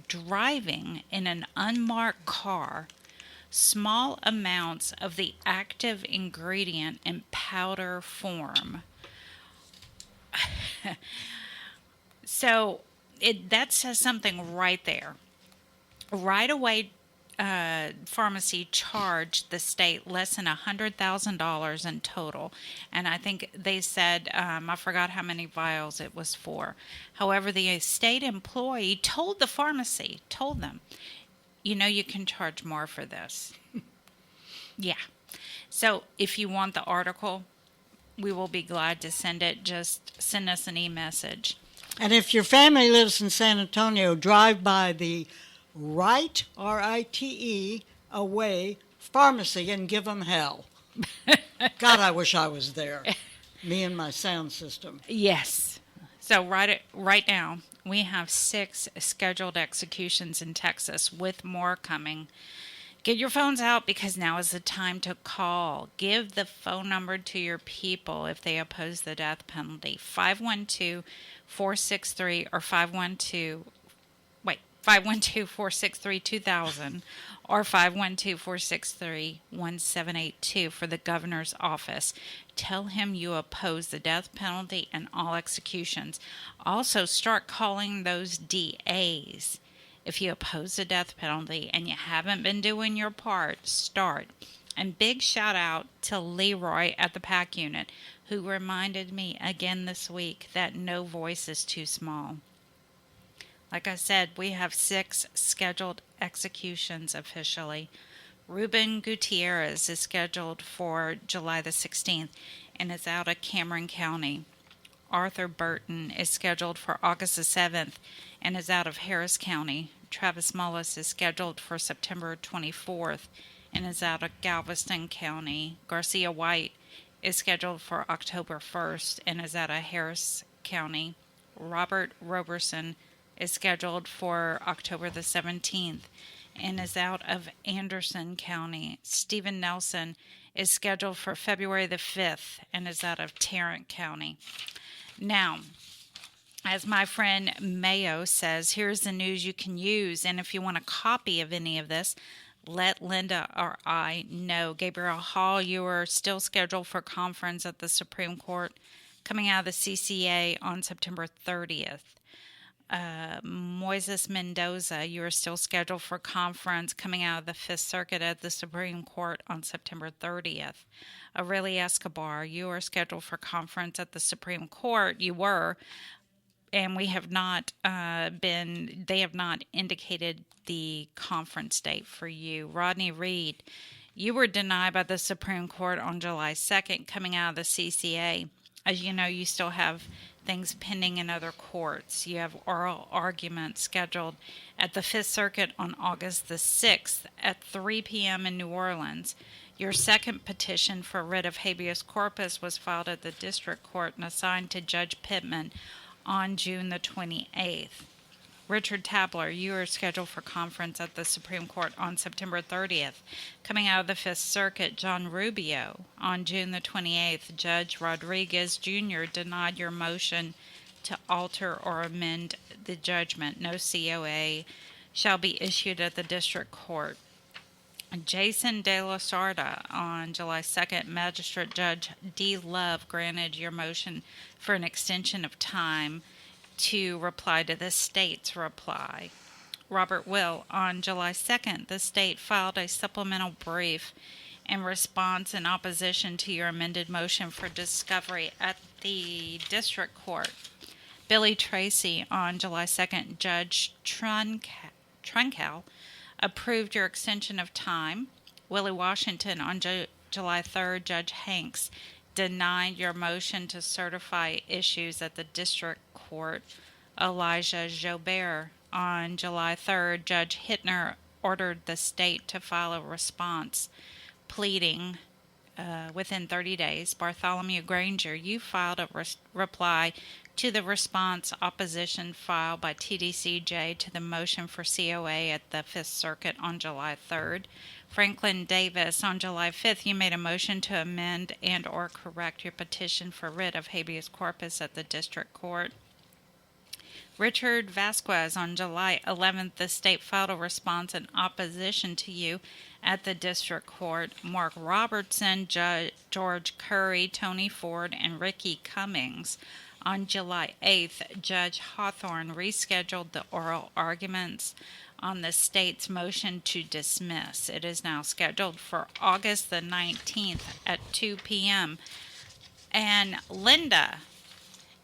driving in an unmarked car, small amounts of the active ingredient in powder form. So that says something right there. Right Away Pharmacy charged the state less than $100,000 in total. And I think they said, I forgot how many vials it was for. However, the state employee told the pharmacy, told them, you can charge more for this. Yeah. So if you want the article, we will be glad to send it. Just send us an e-message. And if your family lives in San Antonio, drive by the Right, R-I-T-E, Away Pharmacy and give them hell. God, I wish I was there. Me and my sound system. Yes. So right now, we have 6 scheduled executions in Texas with more coming. Get your phones out because now is the time to call. Give the phone number to your people if they oppose the death penalty. 512-463 or 512-463-2000 or 512-463-1782 for the governor's office. Tell him you oppose the death penalty and all executions. Also, start calling those DAs. If you oppose the death penalty and you haven't been doing your part, start. And big shout out to Leroy at the PAC unit, who reminded me again this week that no voice is too small. Like I said, we have 6 scheduled executions officially. Ruben Gutierrez is scheduled for July the 16th and is out of Cameron County. Arthur Burton is scheduled for August the 7th and is out of Harris County. Travis Mullis is scheduled for September 24th and is out of Galveston County. Garcia White is scheduled for October 1st and is out of Harris County. Robert Roberson is scheduled for October the 17th and is out of Anderson County. Stephen Nelson is scheduled for February the 5th and is out of Tarrant County. Now, as my friend Mayo says, here's the news you can use, and if you want a copy of any of this, let Linda or I know. Gabriel Hall, you are still scheduled for conference at the Supreme Court coming out of the CCA on September 30th. Moises Mendoza, you are still scheduled for conference coming out of the Fifth Circuit at the Supreme Court on September 30th. Aurelia Escobar, you are scheduled for conference at the Supreme Court. You were, and we have not they have not indicated the conference date for you. Rodney Reed, you were denied by the Supreme Court on July 2nd coming out of the CCA. As you know, you still have things pending in other courts. You have oral arguments scheduled at the Fifth Circuit on August the 6th at 3 p.m. in New Orleans. Your second petition for writ of habeas corpus was filed at the district court and assigned to Judge Pittman on June the 28th. Richard Tabler, you are scheduled for conference at the Supreme Court on September 30th. Coming out of the Fifth Circuit, John Rubio, on June the 28th, Judge Rodriguez Jr. denied your motion to alter or amend the judgment. No COA shall be issued at the district court. Jason De La Sarda, on July 2nd, Magistrate Judge D. Love granted your motion for an extension of time to reply to the state's reply. Robert Will, on July 2nd, the state filed a supplemental brief in response in opposition to your amended motion for discovery at the district court. Billy Tracy, on July 2nd, Judge Trunkel approved your extension of time. Willie Washington, on July 3rd, Judge Hanks denied your motion to certify issues at the district court. Elijah Jobert, on July 3rd, Judge Hittner ordered the state to file a response pleading within 30 days. Bartholomew Granger, you filed a reply to the response opposition filed by TDCJ to the motion for COA at the Fifth Circuit on July 3rd. Franklin Davis, on July 5th, you made a motion to amend and or correct your petition for writ of habeas corpus at the district court. Richard Vasquez, on July 11th, the state filed a response in opposition to you at the district court. Mark Robertson, George Curry, Tony Ford, and Ricky Cummings. On July 8th, Judge Hawthorne rescheduled the oral arguments on the state's motion to dismiss. It is now scheduled for August the 19th at 2 p.m. And Linda.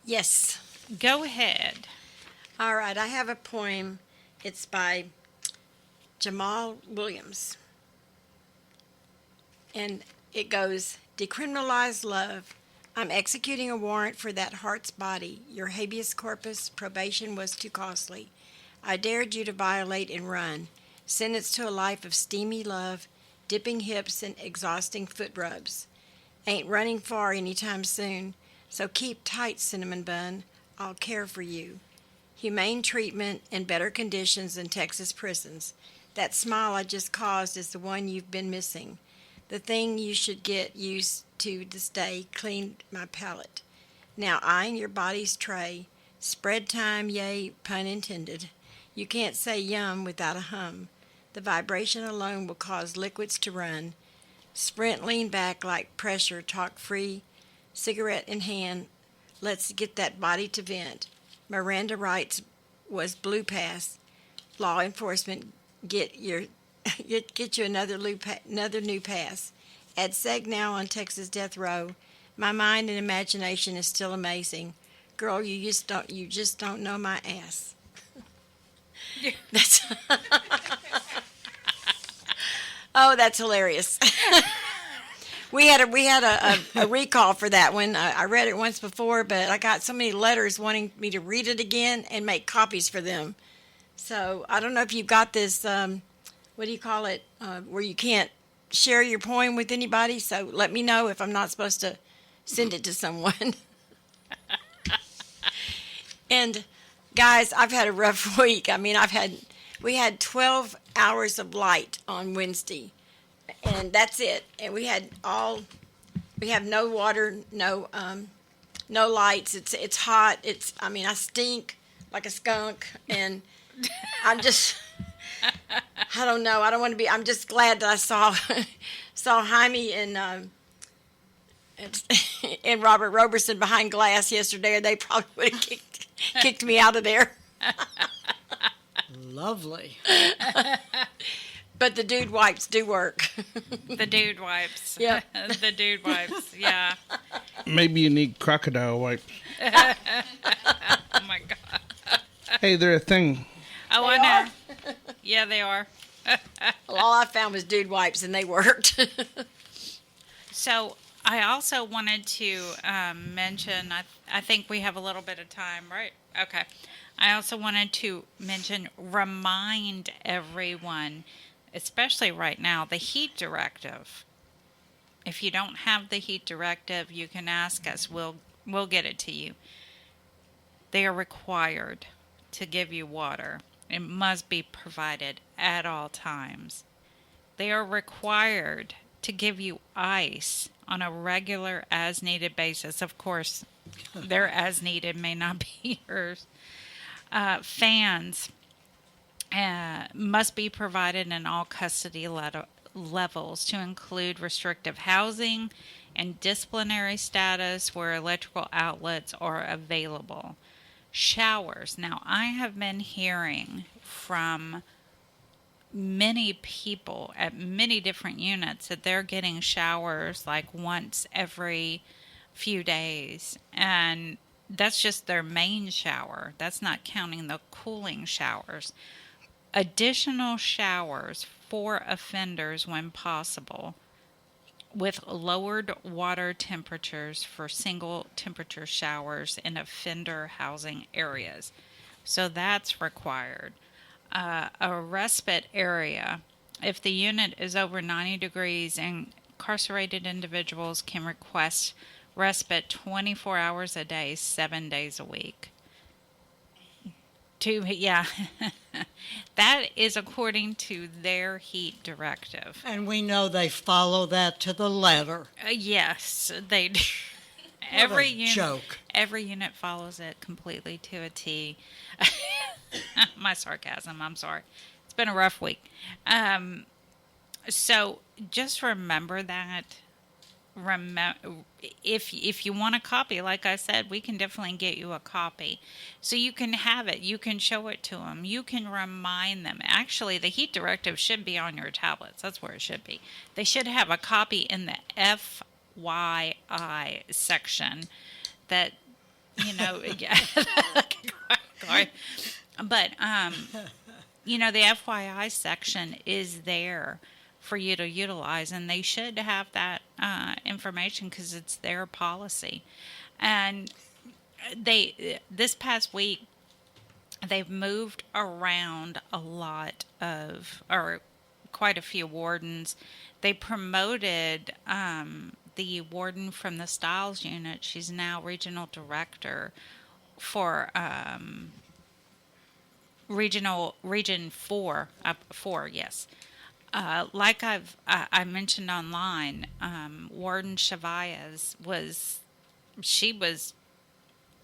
Yes. Go ahead. All right, I have a poem. It's by Jamal Williams. And it goes, Decriminalize love. I'm executing a warrant for that heart's body. Your habeas corpus probation was too costly. I dared you to violate and run. Sentenced to a life of steamy love, dipping hips and exhausting foot rubs. Ain't running far anytime soon, so keep tight, cinnamon bun. I'll care for you. Humane treatment and better conditions in Texas prisons. That smile I just caused is the one you've been missing. The thing you should get used to stay cleaned my palate. Now eyeing your body's tray. Spread time, yea, pun intended. You can't say yum without a hum. The vibration alone will cause liquids to run. Sprint, lean back like pressure, talk free. Cigarette in hand, let's get that body to vent. Miranda rights was blue pass. Law enforcement, get you another new pass. At seg now on Texas death row, my mind and imagination is still amazing. Girl, you just don't know my ass. That's oh, that's hilarious. We had a recall for that one. I read it once before, but I got so many letters wanting me to read it again and make copies for them. So I don't know if you've got this, what do you call it, where you can't share your poem with anybody. So let me know if I'm not supposed to send it to someone. And guys, I've had a rough week. I mean, we had 12 hours of light on Wednesday, and that's it. And we have no water, no lights. It's hot. I stink like a skunk, and I'm just, I don't know. I don't want to be. I'm just glad that I saw Jaime and Robert Roberson behind glass yesterday, or they probably would have kicked me out of there. Lovely. But the dude wipes do work. The dude wipes. Yeah. The dude wipes. Yeah. Maybe you need crocodile wipes. Oh my God. Hey, they're a thing. Oh, I know. Yeah, they are. Well, all I found was dude wipes, and they worked. So I also wanted to mention, I think we have a little bit of time, right? Okay. I also wanted to remind everyone, especially right now, the heat directive. If you don't have the heat directive, you can ask us. We'll get it to you. They are required to give you water. It must be provided at all times. They are required to give you ice on a regular as-needed basis. Of course, their as-needed may not be yours. Fans must be provided in all custody levels to include restrictive housing and disciplinary status where electrical outlets are available. Showers. Now, I have been hearing from many people at many different units that they're getting showers like once every few days, and that's just their main shower. That's not counting the cooling showers. Additional showers for offenders when possible, with lowered water temperatures for single temperature showers in offender housing areas. So that's required. A respite area. If the unit is over 90 degrees, incarcerated individuals can request respite 24 hours a day, 7 days a week. That is according to their heat directive. And we know they follow that to the letter. Yes, they do. Joke. Every unit follows it completely to a T. My sarcasm, I'm sorry. It's been a rough week. So just remember that. If you want a copy, like I said, we can definitely get you a copy. So you can have it. You can show it to them. You can remind them. Actually, the heat directive should be on your tablets. That's where it should be. They should have a copy in the FYI section that, but, the FYI section is there for you to utilize, and they should have that information because it's their policy. And this past week, they've moved around quite a few wardens. They promoted the warden from the Styles unit. She's now regional director for Region 4, yes. Like I mentioned online, Warden Chavez was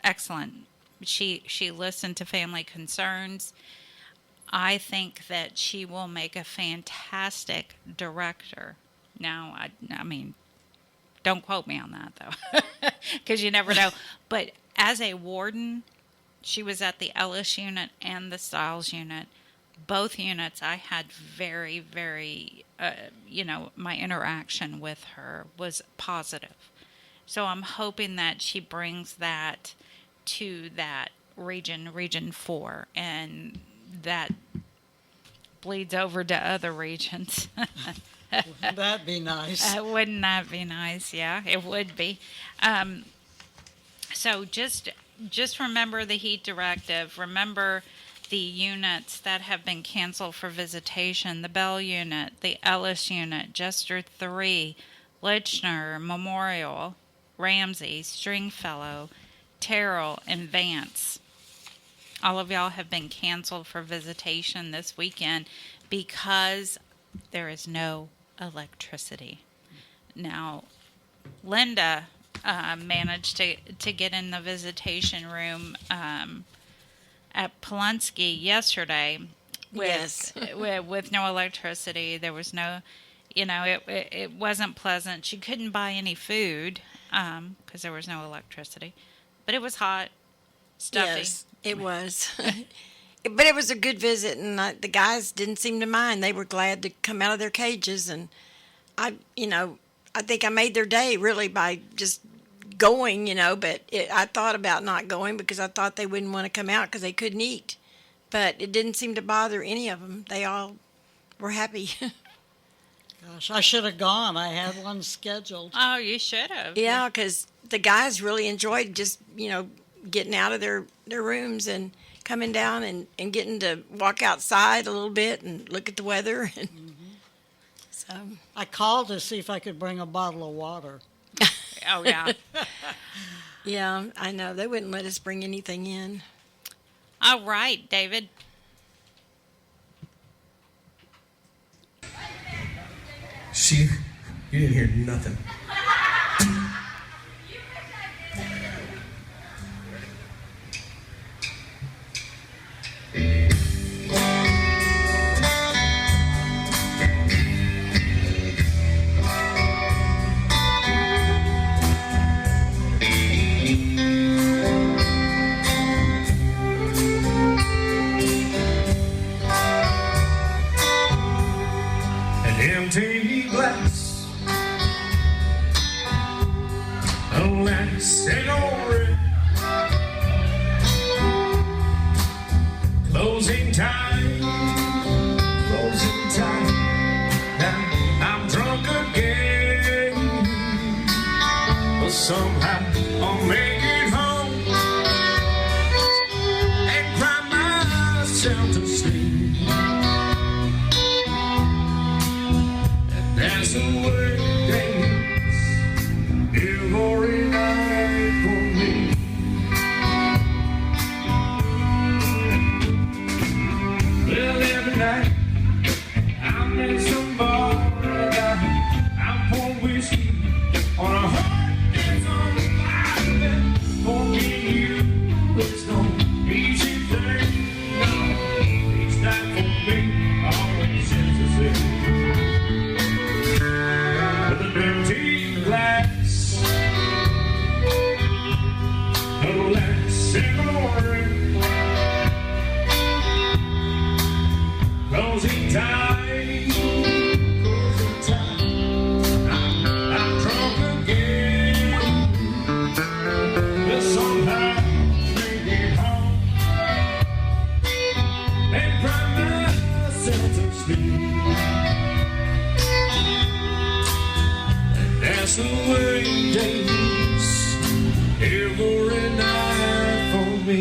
excellent. She listened to family concerns. I think that she will make a fantastic director. Now, I mean, don't quote me on that though, because you never know. But as a warden, she was at the Ellis unit and the Styles unit. both units, I had very, very, my interaction with her was positive. So I'm hoping that she brings that to that region 4, and that bleeds over to other regions. Wouldn't that be nice? Wouldn't that be nice? Yeah, it would be. So just remember the heat directive. Remember the units that have been canceled for visitation: the Bell Unit, the Ellis Unit, Jester 3, Lichner, Memorial, Ramsey, Stringfellow, Terrell, and Vance. All of y'all have been canceled for visitation this weekend because there is no electricity. Now, Linda managed to get in the visitation room at Polunsky yesterday with no electricity. There was no, it wasn't pleasant. She couldn't buy any food because there was no electricity. But it was hot, stuffy. Yes, it was. But it was a good visit, and the guys didn't seem to mind. They were glad to come out of their cages, and I think I made their day really by just going, but I thought about not going because I thought they wouldn't want to come out because they couldn't eat. But it didn't seem to bother any of them. They all were happy. Gosh, I should have gone. I had one scheduled. Oh, you should have. Yeah, because the guys really enjoyed just, getting out of their rooms and coming down and getting to walk outside a little bit and look at the weather. And so I called to see if I could bring a bottle of water. Oh, yeah. Yeah, I know. They wouldn't let us bring anything in. All right, David. You didn't hear nothing. Closing time. Now I'm drunk again, but somehow I'll make it home and cry myself to sleep. And that's the way days every night for me. Well, every night I'm in some bar, I'm pouring whiskey on a heart that's on fire. For me and you, it's no easy thing. No, each night for me always ends the same. With a dirty glass, a last cigarette. Closing time, I'm drunk again, but somehow make it home and cry myself to sleep. And that's the way days every night for me.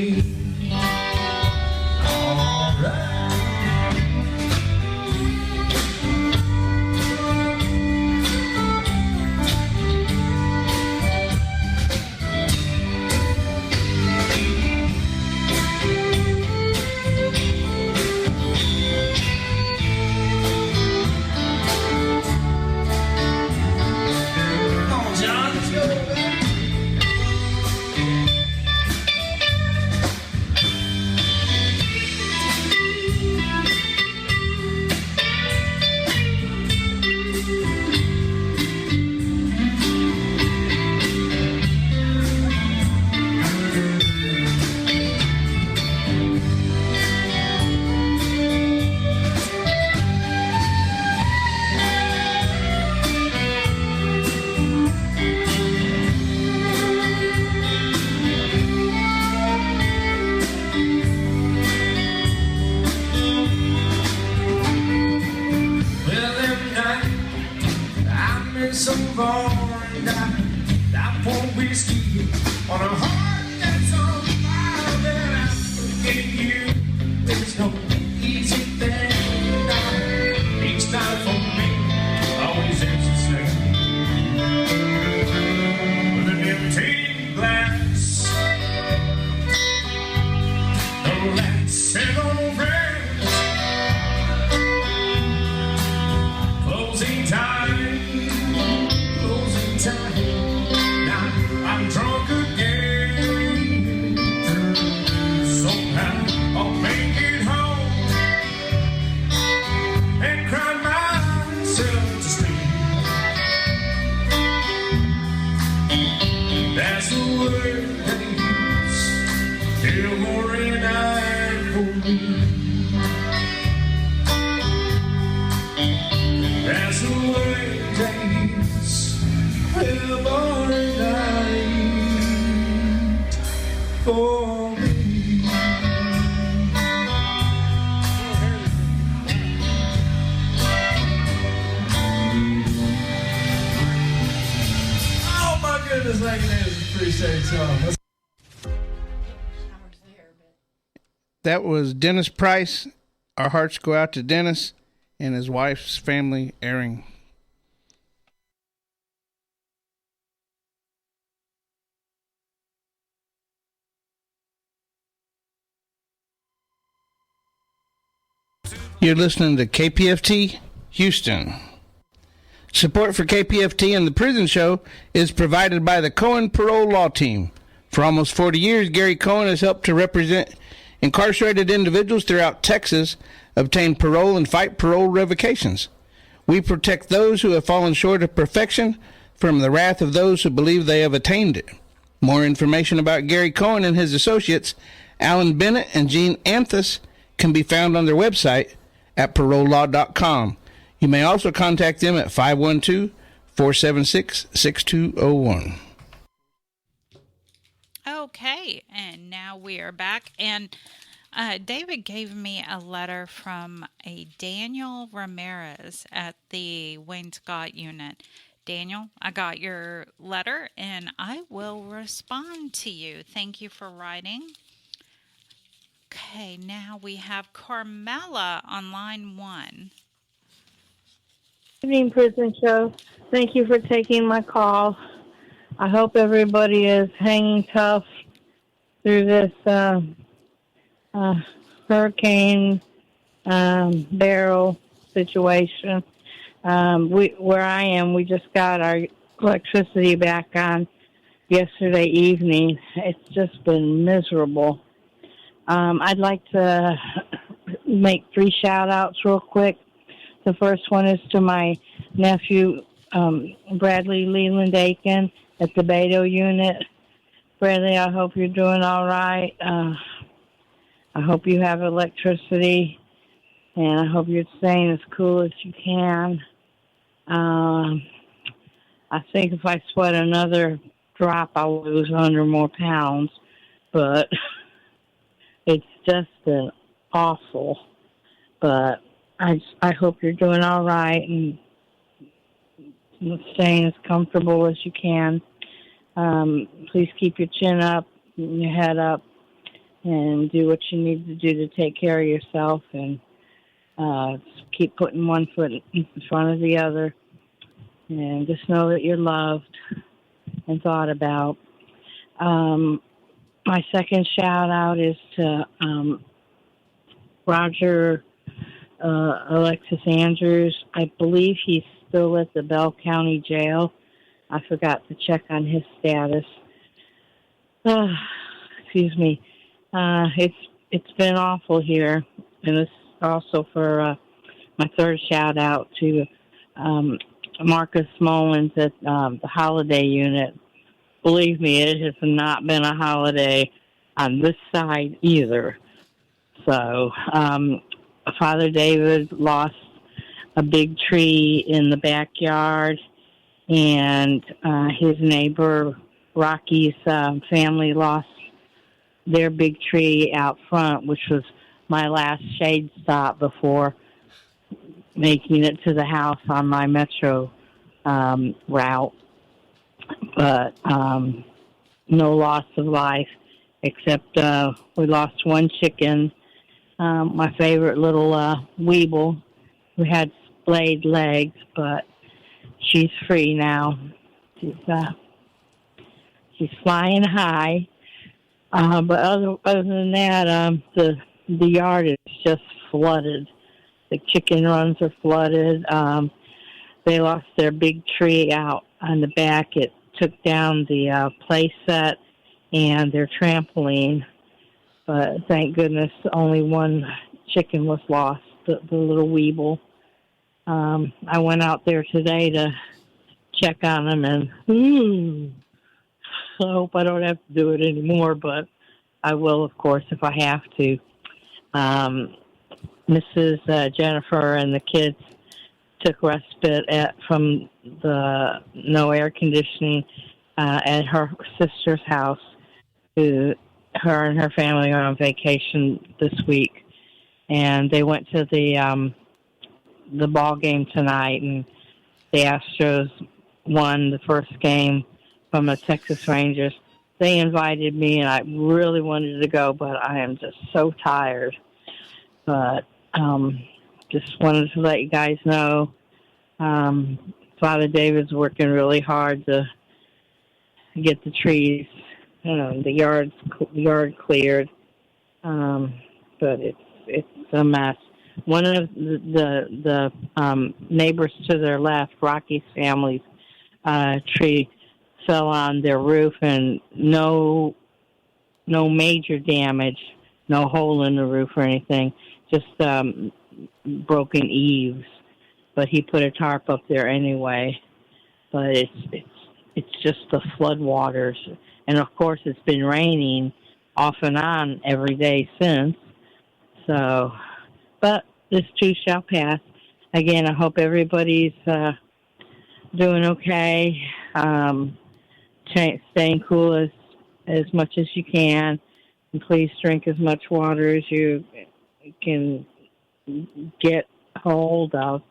I'm in some bar and I pour whiskey on a heart that's on fire. Then I'm forgetting you. There's no easy thing. Each time for me, always ends the same. With an empty glass, oh, that's an old friend. Closing time, closing time. Now I'm drunk again. Somehow I'll make it home and cry myself to sleep. That's the way things every night for me. That's the way things every night for me. Oh my goodness, like it is a pretty sad song. That was Dennis Price. Our hearts go out to Dennis and his wife's family airing. You're listening to KPFT Houston. Support for KPFT and the Prison Show is provided by the Cohen Parole Law Team. For almost 40 years, Gary Cohen has helped to represent incarcerated individuals throughout Texas obtain parole and fight parole revocations. We protect those who have fallen short of perfection from the wrath of those who believe they have attained it. More information about Gary Cohen and his associates, Alan Bennett and Gene Anthus, can be found on their website at parolelaw.com. You may also contact them at 512-476-6201. Okay, and now we are back. And David gave me a letter from a Daniel Ramirez at the Wayne Scott Unit. Daniel, I got your letter, and I will respond to you. Thank you for writing. Okay, now we have Carmela on line 1. Good evening, Prison Show. Thank you for taking my call. I hope everybody is hanging tough through this Hurricane Beryl situation. Where I am, we just got our electricity back on yesterday evening. It's just been miserable. I'd like to make 3 shout-outs real quick. The first one is to my nephew, Bradley Leland Aiken, at the Beto Unit. Bradley, I hope you're doing all right. I hope you have electricity, and I hope you're staying as cool as you can. I think if I sweat another drop, I'll lose 100 more pounds, but it's just been awful. But I hope you're doing all right and staying as comfortable as you can. Please keep your chin up, your head up, and do what you need to do to take care of yourself, and keep putting one foot in front of the other, and just know that you're loved and thought about. My second shout out is to Roger Alexis Andrews. I believe he's still at the Bell County Jail. I forgot to check on his status. Excuse me. It's been awful here, and this also for my third shout out to Marcus Mullins at the Holiday Unit. Believe me, it has not been a holiday on this side either. So, Father David lost a big tree in the backyard, and his neighbor Rocky's family lost their big tree out front, which was my last shade stop before making it to the house on my Metro route, but no loss of life, except we lost one chicken, my favorite little weeble, who had splayed legs, but she's free now. She's flying high. But other than that, the yard is just flooded. The chicken runs are flooded. They lost their big tree out on the back. It took down the play set and their trampoline. But thank goodness only one chicken was lost, the little weeble. I went out there today to check on them, and I hope I don't have to do it anymore, but I will, of course, if I have to. Mrs. Jennifer and the kids took respite from the no air conditioning at her sister's house. Her and her family are on vacation this week, and they went to the ball game tonight, and the Astros won the first game from the Texas Rangers. They invited me, and I really wanted to go, but I am just so tired. But just wanted to let you guys know Father David's working really hard to get the trees, the yard cleared. But it's a mess. One of the neighbors to their left, Rocky's family's tree, fell on their roof, and no major damage, no hole in the roof or anything, just broken eaves. But he put a tarp up there anyway. But it's just the flood waters, and of course it's been raining off and on every day since. So, but this too shall pass. Again, I hope everybody's doing okay. Staying cool as much as you can, and please drink as much water as you can get hold of.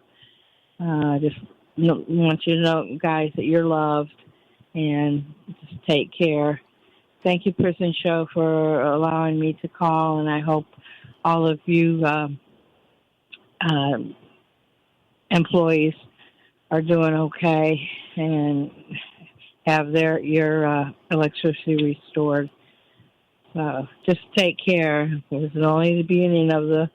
Just want you to know, guys, that you're loved, and just take care. Thank you, Prison Show, for allowing me to call, and I hope all of you employees are doing okay and have your electricity restored. So just take care. This is only the beginning of the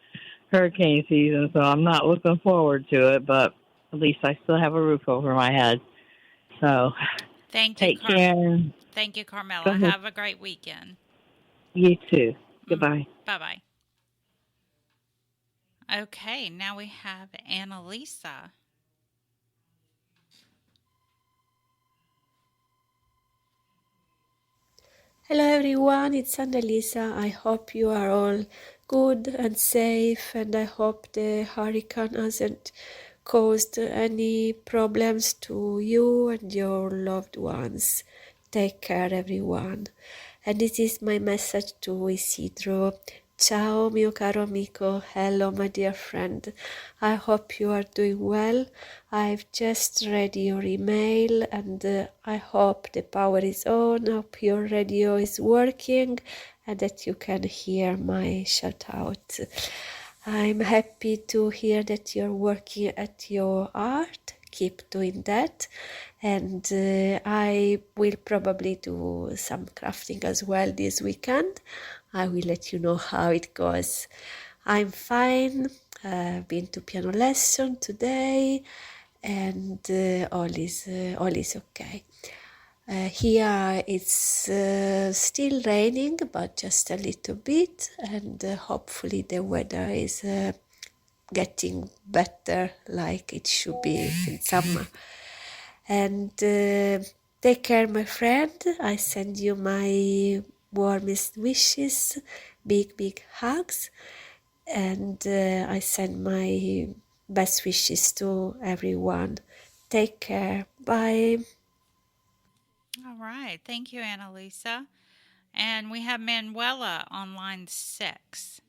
hurricane season, so I'm not looking forward to it, but at least I still have a roof over my head. So take care. Thank you, Carmela. Have a great weekend. You too. Goodbye. Bye-bye. Okay, now we have Annalisa. Hello everyone, it's Annalisa. I hope you are all good and safe, and I hope the hurricane hasn't caused any problems to you and your loved ones. Take care everyone. And this is my message to Isidro. Ciao mio caro amico, hello my dear friend. I hope you are doing well. I've just read your email, and I hope the power is on, I hope your radio is working and that you can hear my shout out. I'm happy to hear that you're working at your art. Keep doing that, and I will probably do some crafting as well this weekend. I will let you know how it goes. I'm fine. I've been to piano lesson today, and all is okay. Here it's still raining, but just a little bit, and hopefully the weather is getting better like it should be in summer. And take care, my friend. I send you my warmest wishes, big hugs, and I send my best wishes to everyone. Take care. Bye. All right. Thank you, Annalisa. And we have Manuela on line 6.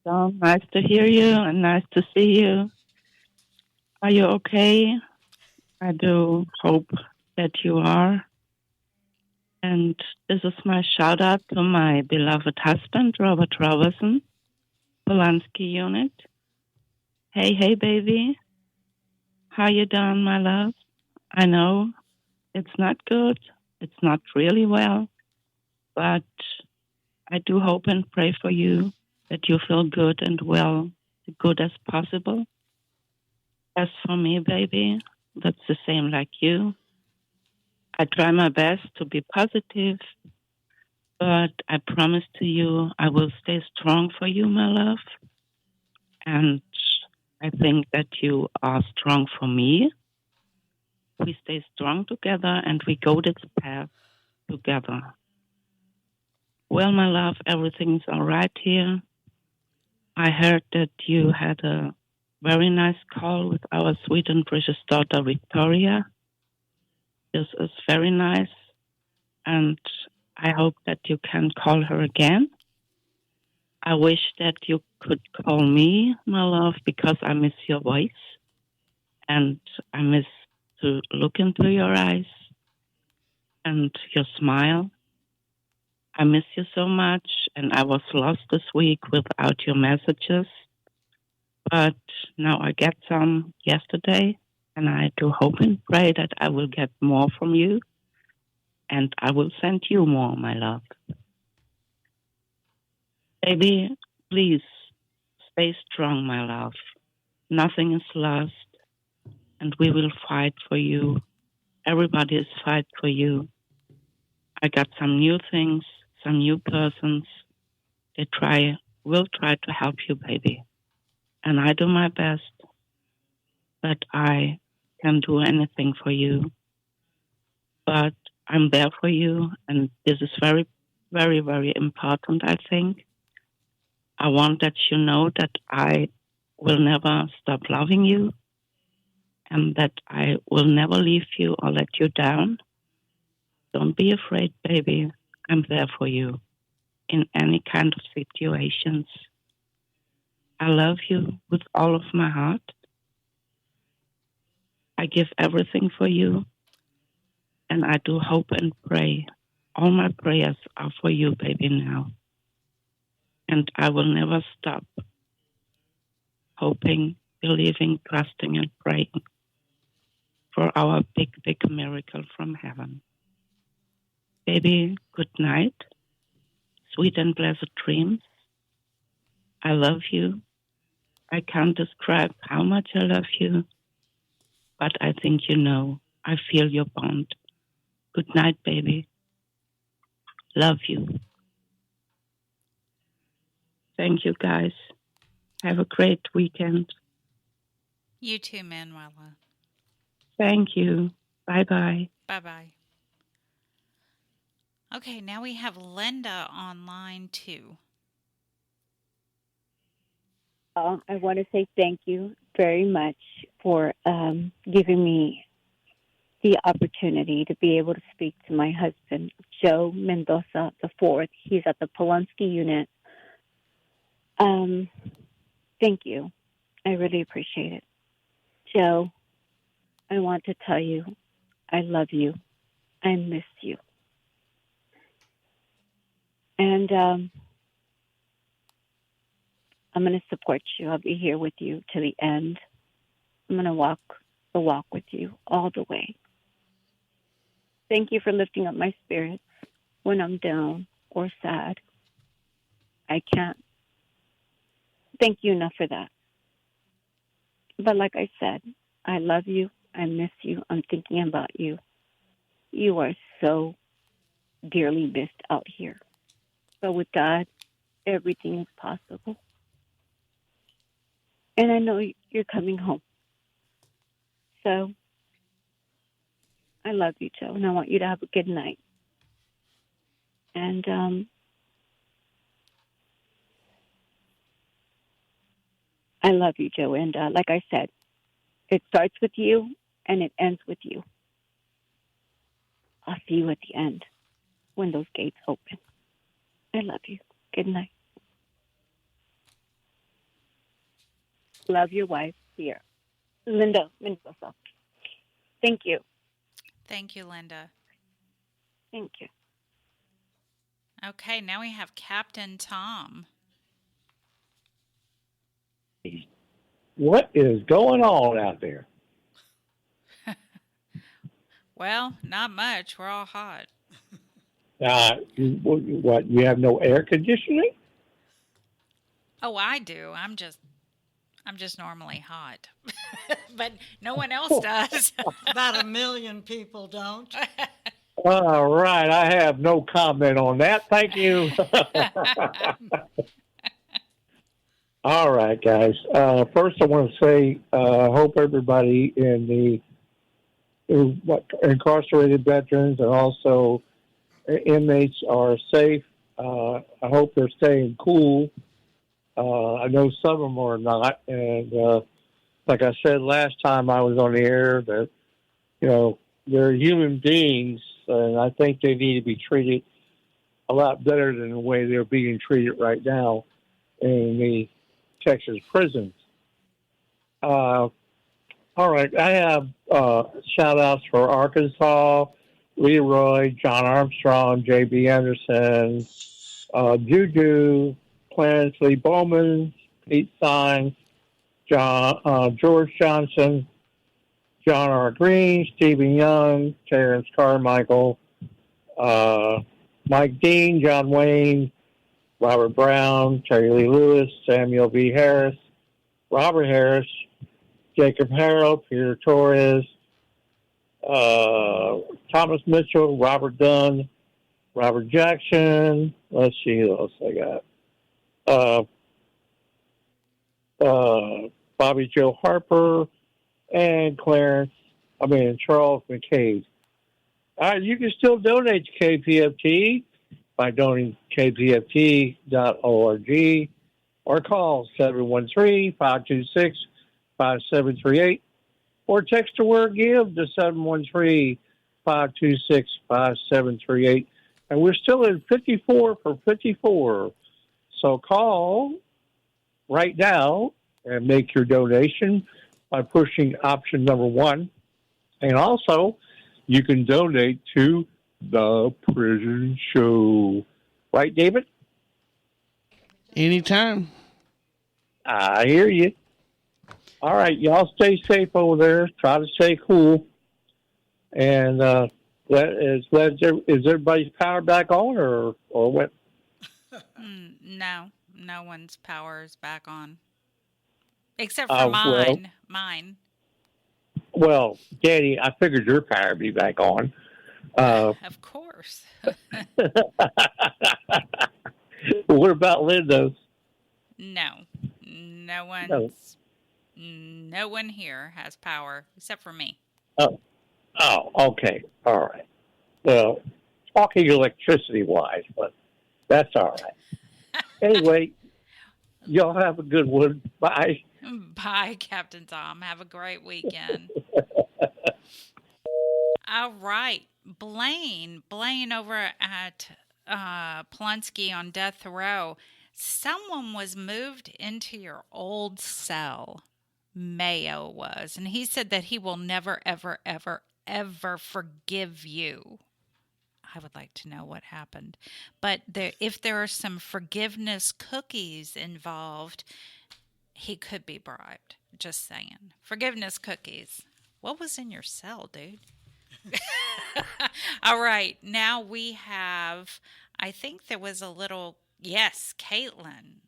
So nice to hear you and nice to see you. Are you okay? I do hope that you are. And this is my shout out to my beloved husband, Robert Robertson, Polanski Unit. Hey, baby. How you doing, my love? I know it's not good. It's not really well. But I do hope and pray for you that you feel good and well, as good as possible. As for me, baby, that's the same like you. I try my best to be positive, but I promise to you I will stay strong for you, my love. And I think that you are strong for me. We stay strong together and we go this path together. Well, my love, everything's all right here. I heard that you had a very nice call with our sweet and precious daughter, Victoria. This is very nice, and I hope that you can call her again. I wish that you could call me, my love, because I miss your voice, and I miss to look into your eyes and your smile. I miss you so much, and I was lost this week without your messages. But now I get some yesterday, and I do hope and pray that I will get more from you, and I will send you more, my love. Baby, please stay strong, my love. Nothing is lost, and we will fight for you. Everybody is fight for you. I got some new things, some new persons. They will try to help you, baby. And I do my best, but I can do anything for you. But I'm there for you, and this is very, very, very important, I think. I want that you know that I will never stop loving you, and that I will never leave you or let you down. Don't be afraid, baby. I'm there for you in any kind of situations. I love you with all of my heart. I give everything for you, and I do hope and pray. All my prayers are for you, baby, now. And I will never stop hoping, believing, trusting, and praying for our big, big miracle from heaven. Baby, good night. Sweet and blessed dreams. I love you. I can't describe how much I love you, but I think you know. I feel your bond. Good night, baby. Love you. Thank you, guys. Have a great weekend. You too, Manuela. Thank you. Bye-bye. Bye-bye. Okay, now we have Linda on line 2. I want to say thank you very much for giving me the opportunity to be able to speak to my husband, Joe Mendoza IV. He's at the Polanski Unit. Thank you. I really appreciate it. Joe, I want to tell you I love you. I miss you. And I'm going to support you. I'll be here with you to the end. I'm going to walk the walk with you all the way. Thank you for lifting up my spirits when I'm down or sad. I can't thank you enough for that. But like I said, I love you. I miss you. I'm thinking about you. You are so dearly missed out here. But with God, everything is possible. And I know you're coming home. So, I love you, Joe, and I want you to have a good night. And, I love you, Joe. And like I said, it starts with you and it ends with you. I'll see you at the end when those gates open. I love you. Good night. Love your wife, Pierre. Linda Mendoza. Thank you. Thank you, Linda. Thank you. Okay, now we have Captain Tom. What is going on out there? Well, not much. We're all hot. What? You have no air conditioning? Oh, I do. I'm just normally hot. But no one else does. About 1 million people don't. All right, I have no comment on that. Thank you. All right, guys. First, I want to say I hope everybody in the incarcerated veterans and also inmates are safe. I hope they're staying cool. I know some of them are not, and like I said last time I was on the air, that they're human beings, and I think they need to be treated a lot better than the way they're being treated right now in the Texas prisons. All right, I have shout-outs for Arkansas, Leroy, John Armstrong, J.B. Anderson, Juju, Clarence Lee Bowman, Pete Sines, George Johnson, John R. Green, Stephen Young, Terrence Carmichael, Mike Dean, John Wayne, Robert Brown, Terry Lee Lewis, Samuel B. Harris, Robert Harris, Jacob Harrell, Peter Torres, Thomas Mitchell, Robert Dunn, Robert Jackson. Let's see who else I got. Bobby Joe Harper and Charles McCabe. You can still donate to KPFT by donating kpft.org or call 713-526-5738 or text the word GIVE to 713-526-5738. And we're still in 54 for 54. So call right now and make your donation by pushing option number 1. And also, you can donate to the prison show. Right, David? Anytime. I hear you. All right, y'all stay safe over there. Try to stay cool. And is everybody's power back on or what? No one's power is back on. Except for mine. Mine. Well, Dani, I figured your power would be back on. Of course. What about Linda's? No one here has power except for me. Oh, okay. All right. Well, talking electricity-wise, but that's all right. Anyway, y'all have a good one. Bye. Bye, Captain Tom. Have a great weekend. All right. Blaine over at Plunski on death row. Someone was moved into your old cell. Mayo was. And he said that he will never, ever, ever, ever forgive you. I would like to know what happened. But if there are some forgiveness cookies involved, he could be bribed. Just saying. Forgiveness cookies. What was in your cell, dude? All right. Now we have, I think there was a little, yes, Caitlin.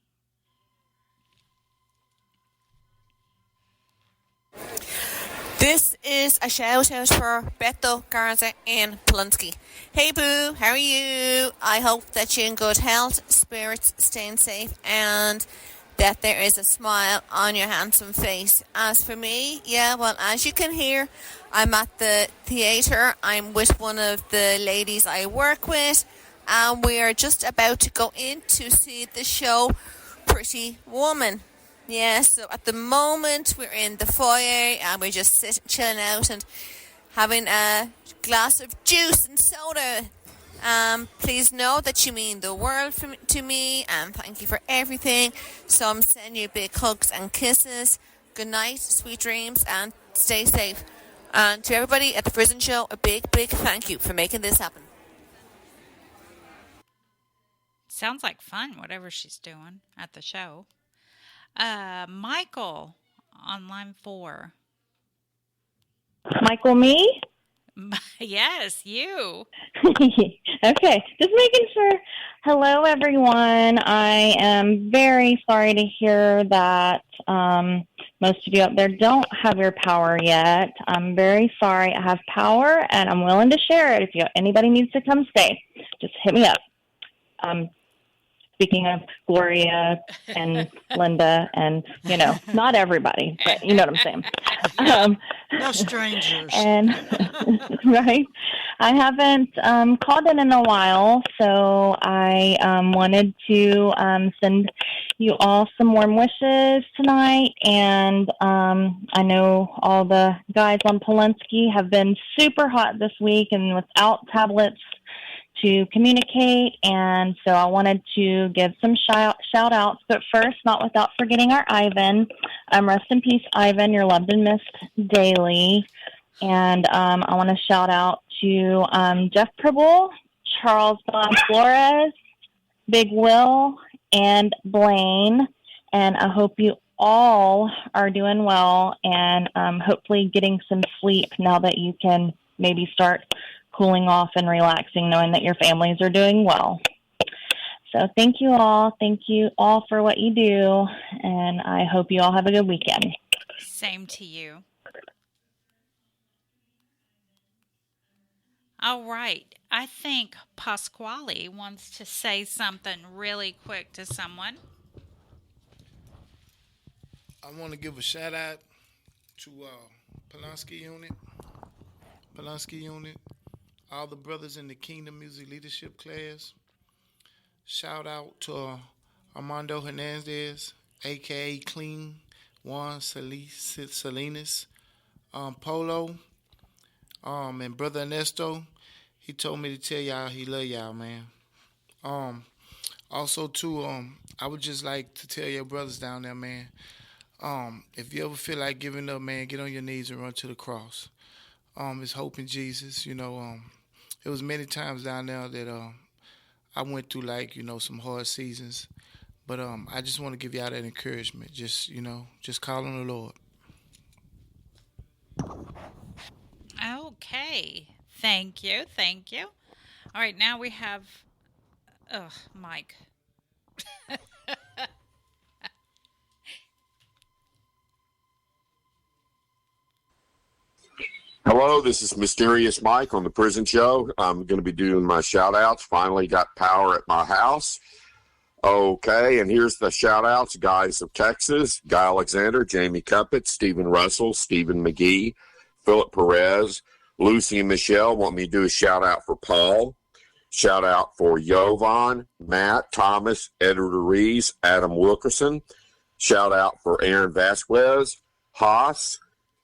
This is a shout out for Beto Garza and Plunski. Hey boo, how are you? I hope that you're in good health, spirits, staying safe, and that there is a smile on your handsome face. As for me, well, as you can hear, I'm at the theatre. I'm with one of the ladies I work with, and we are just about to go in to see the show Pretty Woman. Yeah, so at the moment we're in the foyer and we're just chilling out and having a glass of juice and soda. Please know that you mean the world to me and thank you for everything. So I'm sending you big hugs and kisses. Good night, sweet dreams, and stay safe. And to everybody at the Prison Show, a big, big thank you for making this happen. Sounds like fun, whatever she's doing at the show. Michael on line 4. Michael, me? Yes, you. Okay, just making sure. Hello, everyone. I am very sorry to hear that most of you out there don't have your power yet. I'm very sorry. I have power, and I'm willing to share it. If anybody needs to come stay, just hit me up. Speaking of Gloria and Linda and, not everybody, but you know what I'm saying. No strangers. And, right. I haven't called in a while, so I wanted to send you all some warm wishes tonight. And I know all the guys on Polensky have been super hot this week and without tablets to communicate, and so I wanted to give some shout outs, but first, not without forgetting our Ivan. Rest in peace, Ivan. You're loved and missed daily. And I want to shout out to Jeff Pribble, Charles Bon Flores, Big Will, and Blaine. And I hope you all are doing well and hopefully getting some sleep now that you can maybe start cooling off and relaxing, knowing that your families are doing well. So thank you all. Thank you all for what you do, and I hope you all have a good weekend. Same to you. All right. I think Pasquale wants to say something really quick to someone. I want to give a shout out to Polensky Unit, all the brothers in the Kingdom Music Leadership class. Shout out to Armando Hernandez, a.k.a. Clean, Juan Salinas, Polo, and Brother Ernesto. He told me to tell y'all he love y'all, man. Also, too, I would just like to tell your brothers down there, man, if you ever feel like giving up, man, get on your knees and run to the cross. It's hope in Jesus, It was many times down there that I went through, some hard seasons. But I just want to give y'all that encouragement. Just call on the Lord. Okay. Thank you. All right, now we have... Mike. Hello, this is Mysterious Mike on the Prison Show. I'm going to be doing my shout-outs. Finally got power at my house. Okay, and here's the shout-outs. Guys of Texas, Guy Alexander, Jamie Cuppett, Stephen Russell, Stephen McGee, Philip Perez, Lucy and Michelle want me to do a shout-out for Paul. Shout-out for Jovan, Matt, Thomas, Edward Rees, Adam Wilkerson. Shout-out for Aaron Vasquez, Haas,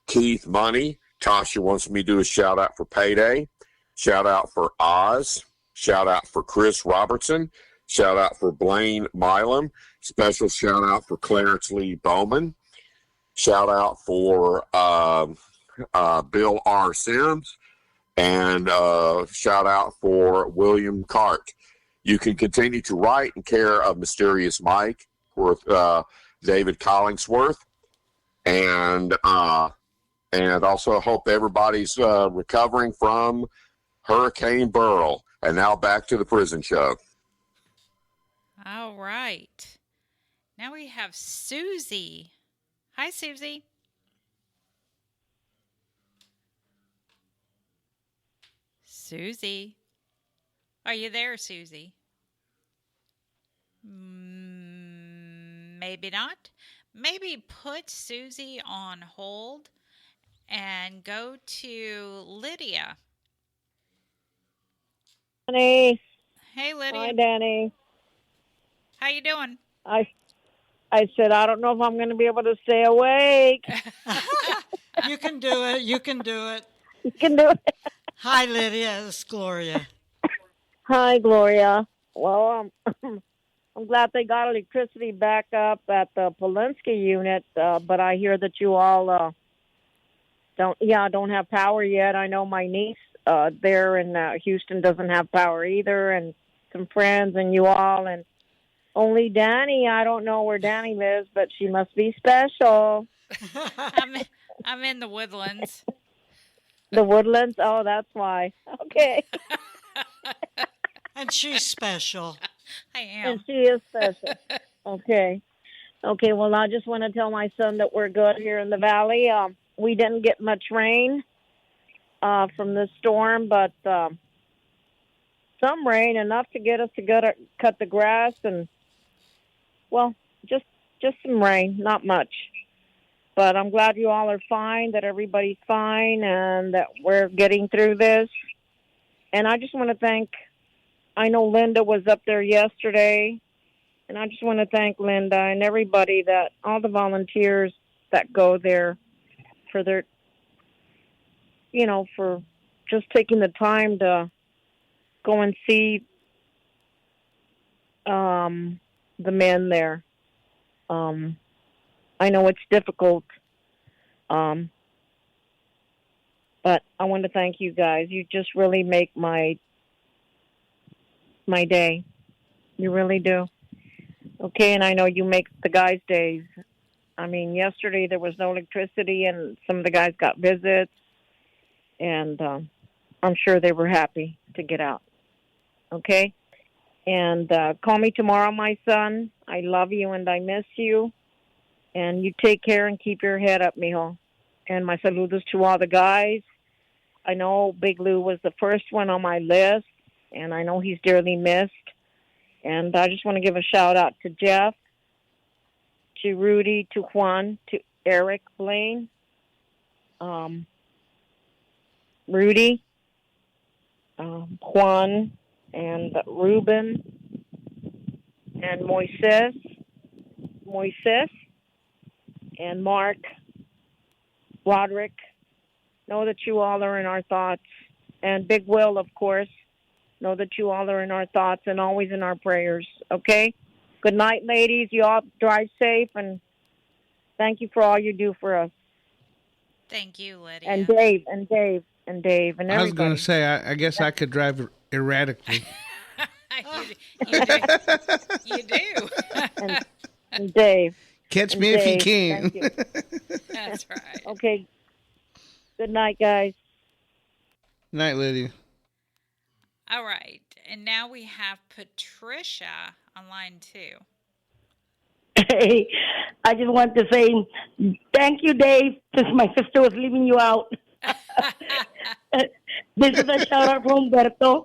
Keith Money. Tasha wants me to do a shout-out for Payday. Shout-out for Oz. Shout-out for Chris Robertson. Shout-out for Blaine Milam. Special shout-out for Clarence Lee Bowman. Shout-out for Bill R. Sims. And shout-out for William Cart. You can continue to write in care of Mysterious Mike with David Collingsworth. And also hope everybody's recovering from Hurricane Beryl. And now back to the Prison Show. All right. Now we have Susie. Hi, Susie. Susie. Are you there, Susie? Maybe not. Maybe put Susie on hold and go to Lydia. Dani. Hey, Lydia. Hi, Dani. How you doing? I said, I don't know if I'm going to be able to stay awake. You can do it. You can do it. Hi, Lydia. It's Gloria. Hi, Gloria. Well, I'm glad they got electricity back up at the Polinsky unit, but I hear that you all don't have power yet. I know my niece there in Houston doesn't have power either, and some friends and you all, and only Dani. I don't know where Dani lives, but she must be special. I'm in the Woodlands. The Woodlands? Oh, that's why. Okay. And she's special. I am. And she is special. Okay. Okay, well, I just want to tell my son that we're good here in the valley. We didn't get much rain from the storm, but some rain, enough to get us to cut the grass, and, well, just some rain, not much. But I'm glad you all are fine, that everybody's fine, and that we're getting through this. And I just want to thank, I know Linda was up there yesterday, and I just want to thank Linda and everybody, that all the volunteers that go there for their, for just taking the time to go and see the men there. I know it's difficult, but I want to thank you guys. You just really make my day. You really do. Okay, and I know you make the guys' days. I mean, yesterday there was no electricity, and some of the guys got visits, and I'm sure they were happy to get out. Okay? And call me tomorrow, my son. I love you and I miss you. And you take care and keep your head up, mijo. And my saludos to all the guys. I know Big Lou was the first one on my list, and I know he's dearly missed. And I just want to give a shout-out to Jeff, to Rudy, to Juan, to Eric Blaine, Rudy, Juan, and Ruben, and Moises, and Mark, Roderick. Know that you all are in our thoughts. And Big Will, of course. Know that you all are in our thoughts and always in our prayers. Okay? Good night, ladies. You all drive safe, and thank you for all you do for us. Thank you, Lydia. And Dave, and everybody. I was going to say, I guess I could drive erratically. You do. And Dave. Catch and me Dave, if you can. Thank you. That's right. Okay. Good night, guys. Night, Lydia. All right. And now we have Patricia on line 2. Hey, I just want to say thank you, Dave, since my sister was leaving you out. This is a shout out from Humberto.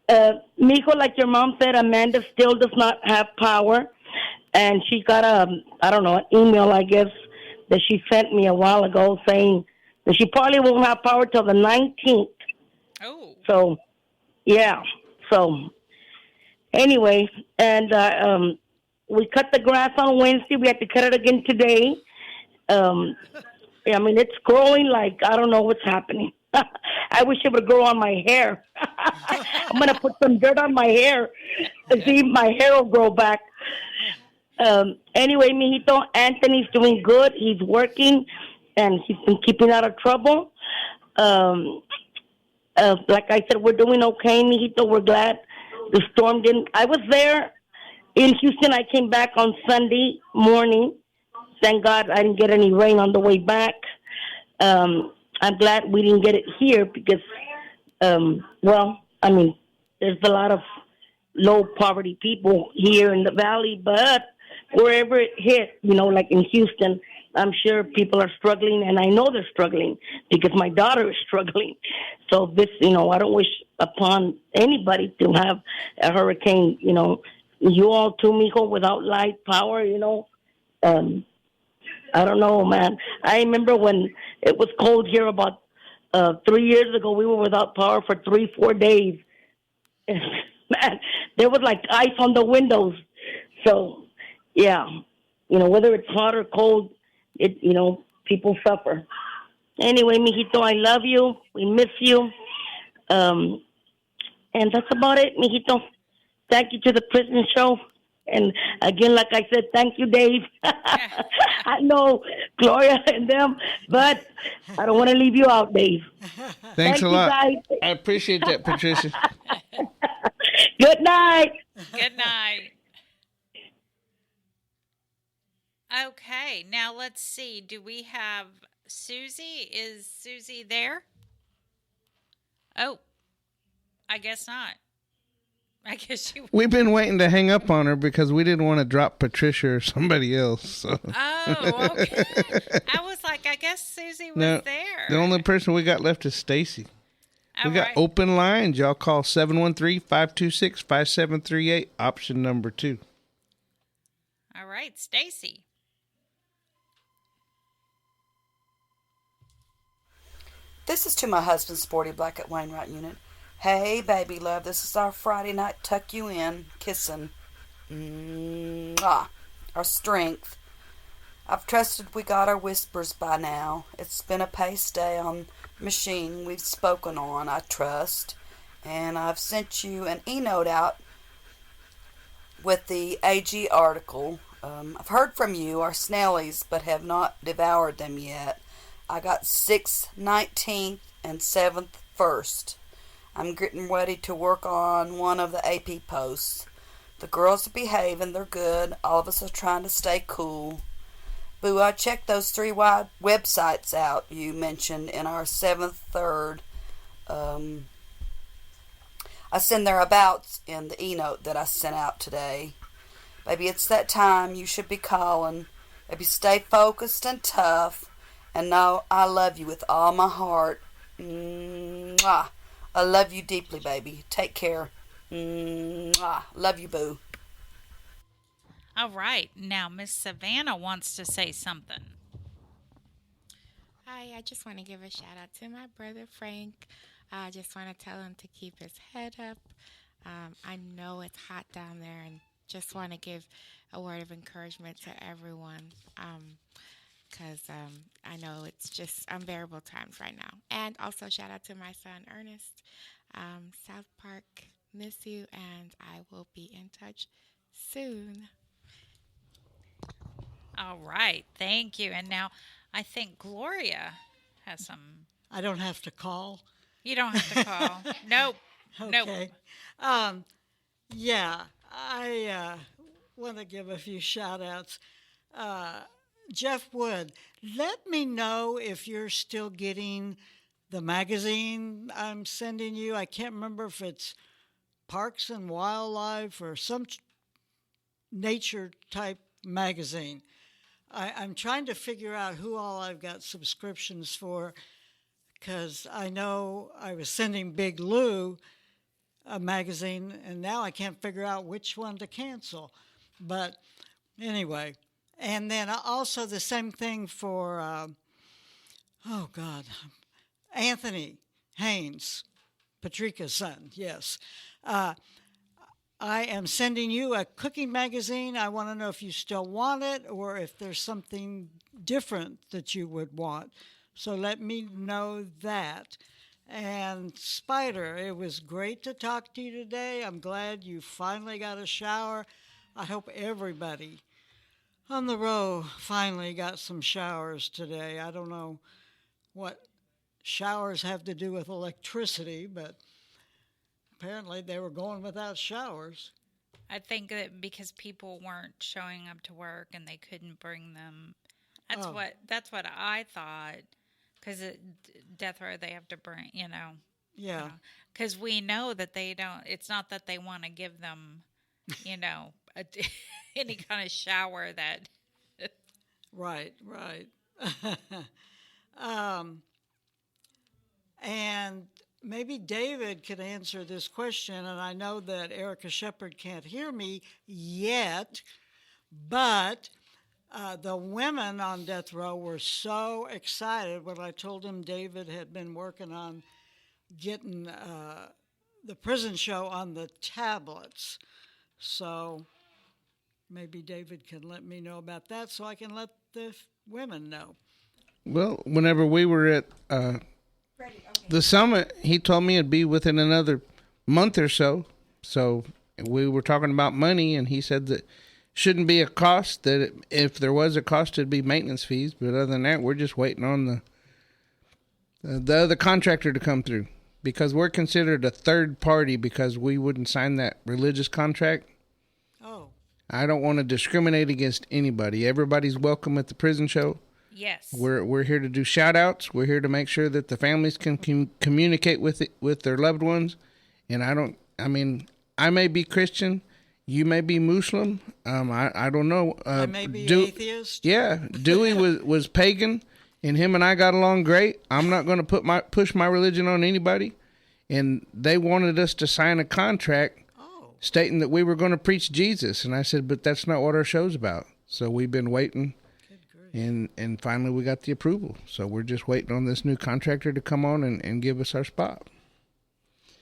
Mijo, like your mom said, Amanda still does not have power. And she got an email, I guess, that she sent me a while ago saying that she probably won't have power till the 19th. Oh. So, yeah. So, anyway, and we cut the grass on Wednesday. We had to cut it again today. It's growing like I don't know what's happening. I wish it would grow on my hair. I'm going to put some dirt on my hair to see if my hair will grow back. Anyway, mijito, Anthony's doing good. He's working, and he's been keeping out of trouble. Like I said, we're doing okay, mijito. We're glad the storm didn't. I was there in Houston. I came back on Sunday morning. Thank God I didn't get any rain on the way back. I'm glad we didn't get it here because, there's a lot of low poverty people here in the valley, but wherever it hit, like in Houston, I'm sure people are struggling, and I know they're struggling because my daughter is struggling. So this, I don't wish upon anybody to have a hurricane, you all too, mijo, without light, power, I don't know, man. I remember when it was cold here about 3 years ago, we were without power for 3-4 days. Man, there was like ice on the windows. So, yeah, whether it's hot or cold, people suffer. Anyway, mijito, I love you. We miss you. And that's about it, mijito. Thank you to the prison show. And again, like I said, thank you, Dave. I know Gloria and them, but I don't want to leave you out, Dave. Thanks Thank a you, lot. guys. I appreciate that, Patricia. Good night. Good night. Okay, now let's see. Do we have Susie? Is Susie there? Oh, I guess not. I guess she. We've been waiting to hang up on her because we didn't want to drop Patricia or somebody else. So. Oh, okay. I was like, I guess Susie was there. The only person we got left is Stacy. We got right. open lines. Y'all call 713-526-5738, option number 2. All right, Stacy. This is to my husband, Sporty Black at Wainwright Unit. Hey, baby love, this is our Friday night tuck you in, kissing. Mwah. Our strength. I've trusted we got our whispers by now. It's been a pace day on machine we've spoken on, I trust. And I've sent you an e-note out with the AG article. I've heard from you, our snailies, but have not devoured them yet. I got 6th, 19th, and 7th first. I'm getting ready to work on one of the AP posts. The girls are behaving, they're good. All of us are trying to stay cool. Boo, I checked those 3 websites out you mentioned in our 7th third. I send their abouts in the e-note that I sent out today. Baby, it's that time you should be calling. Baby, stay focused and tough. And know I love you with all my heart. Mwah. I love you deeply, baby. Take care. Mwah. Love you, boo. All right. Now, Miss Savannah wants to say something. Hi, I just want to give a shout out to my brother Frank. I just want to tell him to keep his head up. I know it's hot down there, and just want to give a word of encouragement to everyone. Because I know it's just unbearable times right now. And also shout out to my son, Ernest. South Park, miss you, and I will be in touch soon. All right. Thank you. And now I think Gloria has some. I don't have to call. You don't have to call. Nope. Okay. Nope. Yeah, I want to give a few shout outs. Jeff Wood, let me know if you're still getting the magazine I'm sending you. I can't remember if it's Parks and Wildlife or some nature type magazine. I'm trying to figure out who all I've got subscriptions for, because I know I was sending Big Lou a magazine, and now I can't figure out which one to cancel. But anyway, and then also the same thing for, Anthony Haynes, Patrica's son, yes. I am sending you a cooking magazine. I want to know if you still want it or if there's something different that you would want. So let me know that. And Spider, it was great to talk to you today. I'm glad you finally got a shower. I hope everybody on the row finally got some showers today. I don't know what showers have to do with electricity, but apparently they were going without showers. I think that because people weren't showing up to work and they couldn't bring them. That's what I thought. Because at death row they have to bring, Yeah. Because we know that they don't. It's not that they want to give them, any kind of shower that. Right. And maybe David could answer this question, and I know that Erica Shepard can't hear me yet, but the women on death row were so excited when I told them David had been working on getting the prison show on the tablets. So maybe David can let me know about that so I can let the women know. Well, whenever we were at the summit, he told me it'd be within another month or so. So we were talking about money, and he said that shouldn't be a cost, that if there was a cost, it'd be maintenance fees. But other than that, we're just waiting on the other contractor to come through, because we're considered a third party because we wouldn't sign that religious contract. Oh. I don't want to discriminate against anybody. Everybody's welcome at the prison show. Yes. We're here to do shout outs. We're here to make sure that the families can communicate with their loved ones. And I may be Christian. You may be Muslim. I don't know. I may be atheist. Yeah. Dewey was pagan, and him and I got along great. I'm not going to push my religion on anybody. And they wanted us to sign a contract stating that we were going to preach Jesus. And I said, but that's not what our show's about. So we've been waiting. And finally we got the approval. So we're just waiting on this new contractor to come on and give us our spot.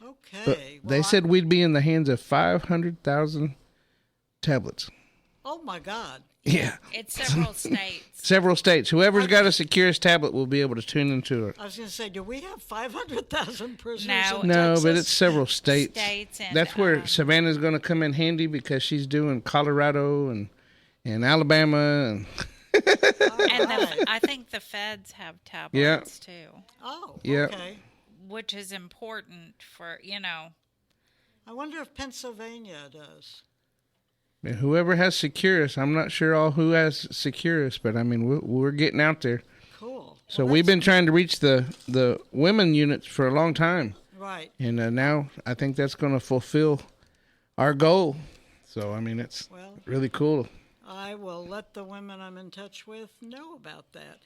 Okay. But they said we'd be in the hands of 500,000 tablets. Oh, my God. Yeah. It's several states. Several states. Whoever's got a Securus tablet will be able to tune into it. I was going to say, do we have 500,000 prisoners in No, Texas? but it's several states. And, that's where Savannah's going to come in handy, because she's doing Colorado and Alabama. And I think the feds have tablets, too. Oh, yeah. Okay. Which is important for, I wonder if Pennsylvania does. Whoever has Securus, I'm not sure all who has Securus, but I mean, we're getting out there. Cool. So we've been trying to reach the women units for a long time. Right. And now I think that's going to fulfill our goal. So, I mean, it's really cool. I will let the women I'm in touch with know about that.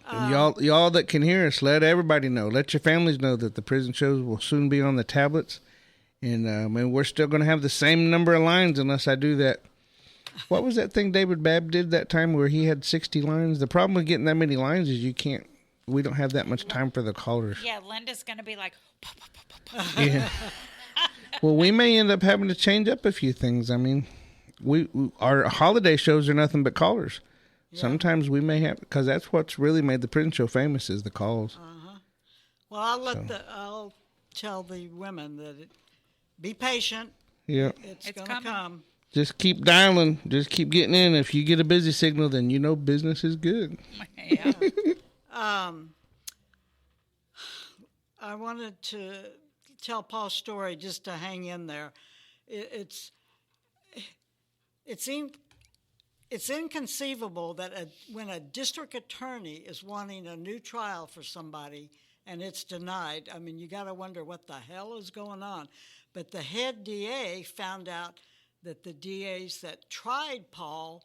And y'all that can hear us, let everybody know. Let your families know that the prison shows will soon be on the tablets. And we're still going to have the same number of lines unless I do that. What was that thing David Babb did that time where he had 60 lines? The problem with getting that many lines is we don't have that much time for the callers. Yeah, Linda's going to be like... Yeah. Well, we may end up having to change up a few things. I mean, our holiday shows are nothing but callers. Yeah. Sometimes we may have, because that's what's really made the prison show famous, is the calls. Well, I'll tell the women that be patient. Yeah. It's going to come. Just keep dialing. Just keep getting in. If you get a busy signal, then you know business is good. Yeah. I wanted to tell Paul's story just to hang in there. It's inconceivable that when a district attorney is wanting a new trial for somebody and it's denied, I mean, you got to wonder what the hell is going on. But the head DA found out that the DAs that tried Paul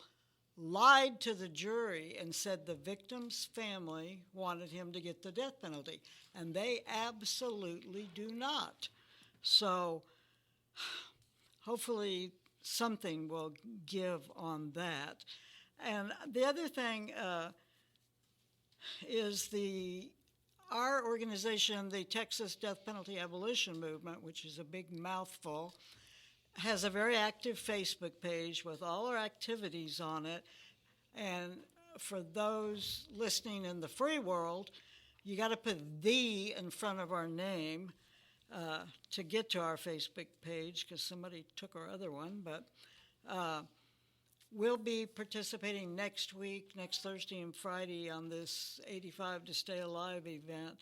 lied to the jury and said the victim's family wanted him to get the death penalty, and they absolutely do not. So hopefully something will give on that. And the other thing is our organization, the Texas Death Penalty Abolition Movement, which is a big mouthful, has a very active Facebook page with all our activities on it. And for those listening in the free world, you got to put "the" in front of our name to get to our Facebook page, because somebody took our other one. But we'll be participating next week, next Thursday and Friday, on this 85 to Stay Alive event.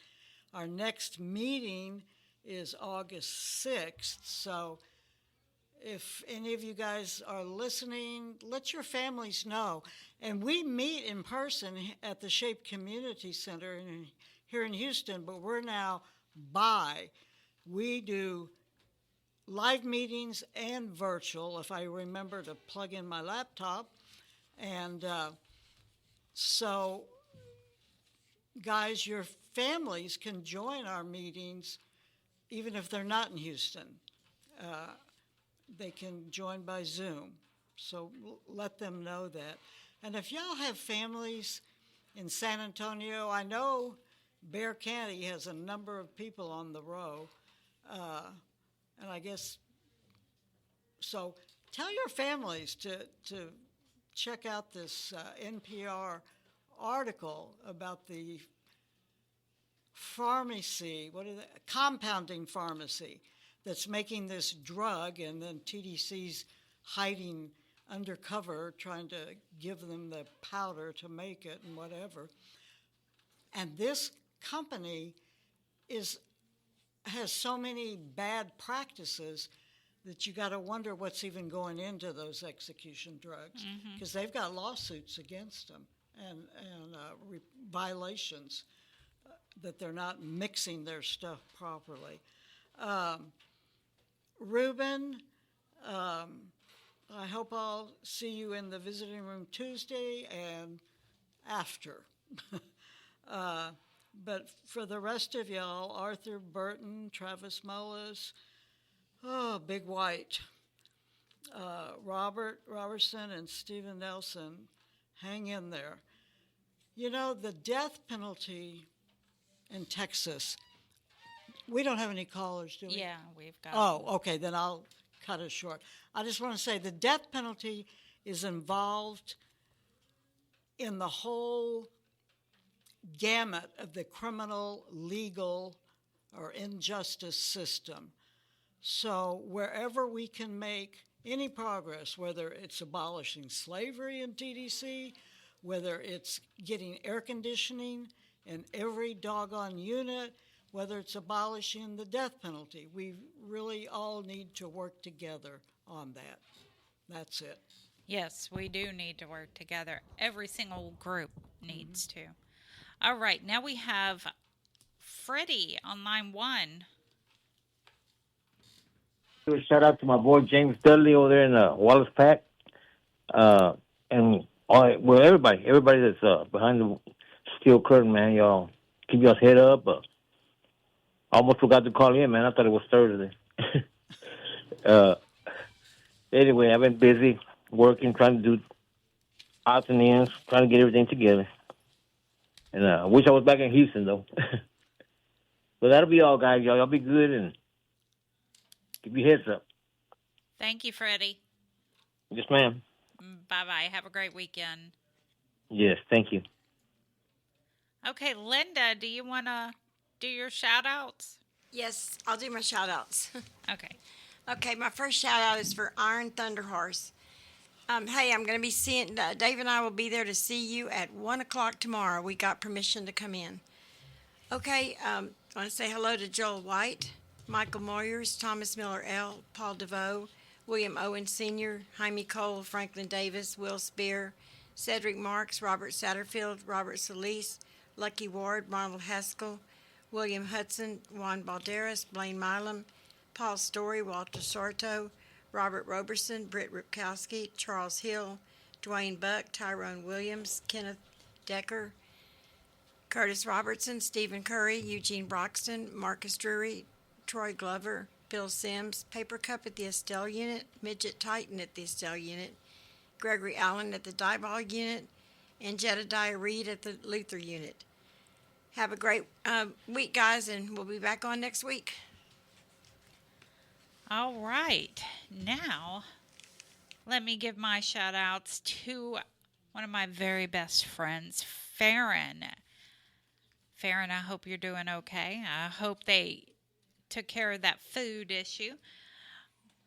Our next meeting is August 6th, so if any of you guys are listening, let your families know. And we meet in person at the Shape Community Center here in Houston, but we're now we do live meetings and virtual, if I remember to plug in my laptop. And so, guys, your families can join our meetings even if they're not in Houston. They can join by Zoom. So let them know that. And if y'all have families in San Antonio, I know Bexar County has a number of people on the row. And I guess, so tell your families to check out this NPR article about the pharmacy, compounding pharmacy that's making this drug, and then TDC's hiding undercover, trying to give them the powder to make it and whatever. And this company has so many bad practices that you got to wonder what's even going into those execution drugs, because they've got lawsuits against them and violations that they're not mixing their stuff properly. Ruben, I hope I'll see you in the visiting room Tuesday and after. But for the rest of y'all, Arthur Burton, Travis Mullis, Big White, Robert Robertson, and Stephen Nelson, hang in there. You know, the death penalty in Texas, we don't have any callers, do we? Yeah, we've got. Oh, okay, then I'll cut it short. I just want to say the death penalty is involved in the whole gamut of the criminal, legal, or injustice system. So wherever we can make any progress, whether it's abolishing slavery in TDC, whether it's getting air conditioning in every doggone unit, whether it's abolishing the death penalty, we really all need to work together on that. That's it. Yes, we do need to work together. Every single group needs to. All right, now we have Freddie on line 1. Do a shout out to my boy James Dudley over there in Wallace Pack, and everybody that's behind the steel curtain, man. Y'all keep y'all's head up. I almost forgot to call in, man. I thought it was Thursday. Anyway, I've been busy working, trying to do odds and ends, trying to get everything together. And I wish I was back in Houston, though. But that'll be all, guys. Y'all be good and keep your heads up. Thank you, Freddie. Yes, ma'am. Bye-bye. Have a great weekend. Yes, thank you. Okay, Linda, do you want to do your shout-outs? Yes, I'll do my shout-outs. Okay. Okay, my first shout-out is for Iron Thunder Horse. Hey, I'm going to be seeing, Dave and I will be there to see you at 1 o'clock tomorrow. We got permission to come in. Okay, I want to say hello to Joel White, Michael Moyers, Thomas Miller L., Paul DeVoe, William Owen Sr., Jaime Cole, Franklin Davis, Will Spear, Cedric Marks, Robert Satterfield, Robert Solis, Lucky Ward, Ronald Haskell, William Hudson, Juan Balderas, Blaine Milam, Paul Story, Walter Sorto, Robert Roberson, Britt Ripkowski, Charles Hill, Dwayne Buck, Tyrone Williams, Kenneth Decker, Curtis Robertson, Stephen Curry, Eugene Broxton, Marcus Drury, Troy Glover, Bill Sims, Paper Cup at the Estelle Unit, Midget Titan at the Estelle Unit, Gregory Allen at the Diebold Unit, and Jedediah Reed at the Luther Unit. Have a great week, guys, and we'll be back on next week. All right. Now, let me give my shout-outs to one of my very best friends, Farron. Farron, I hope you're doing okay. I hope they took care of that food issue.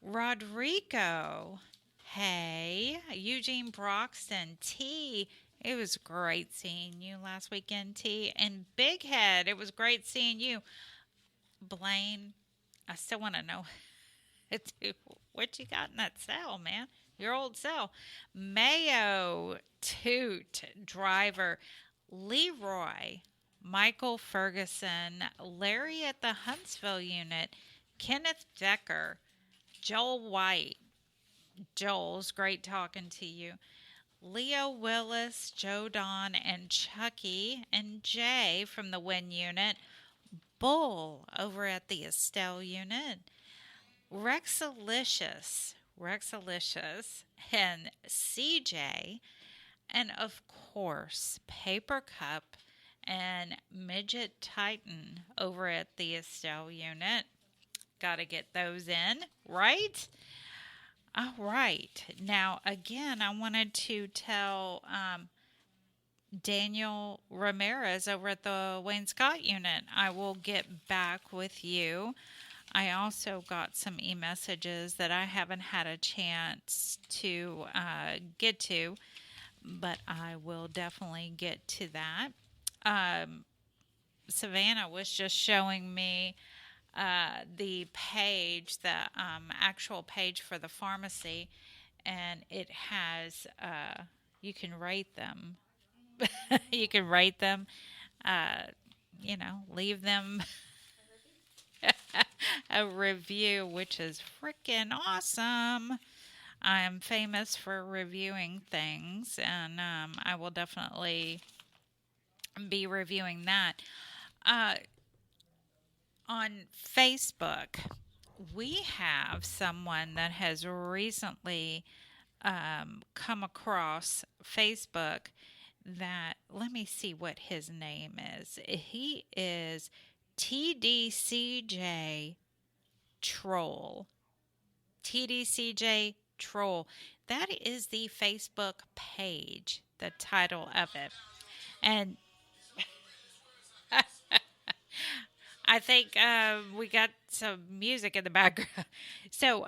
Rodrigo, hey. Eugene Broxton, T. It was great seeing you last weekend, T. And Big Head, it was great seeing you. Blaine, I still want to know what you got in that cell, man. Your old cell. Mayo, Toot, Driver, Leroy, Michael Ferguson, Larry at the Huntsville Unit, Kenneth Decker, Joel White. Joel's great talking to you. Leo Willis, Joe Don, and Chucky, and Jay from the Win Unit. Bull over at the Estelle Unit. Rexalicious, and CJ, and of course, Paper Cup and Midget Titan over at the Estelle Unit. Got to get those in, right? All right. Now, again, I wanted to tell Daniel Ramirez over at the Wayne Scott Unit, I will get back with you. I also got some e-messages that I haven't had a chance to get to, but I will definitely get to that. Savannah was just showing me the page, the actual page for the pharmacy, and it has, you can rate them. You can rate them, leave them a review, which is freaking awesome. I am famous for reviewing things, and I will definitely be reviewing that. On Facebook, we have someone that has recently come across Facebook that, let me see what his name is. He is TDCJ Troll. TDCJ Troll. That is the Facebook page, the title of it. And I think we got some music in the background. So,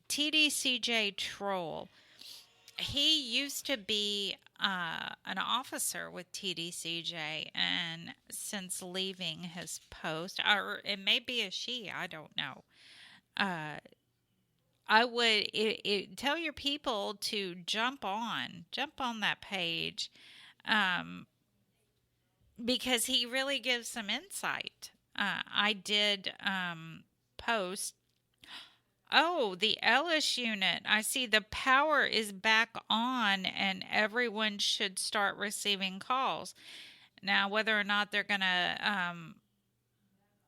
TDCJ Troll, he used to be an officer with TDCJ, and since leaving his post, or it may be a she, I don't know. I would tell your people to jump on that page, because he really gives some insight. I did post, the Ellis unit. I see the power is back on and everyone should start receiving calls. Now, whether or not they're going to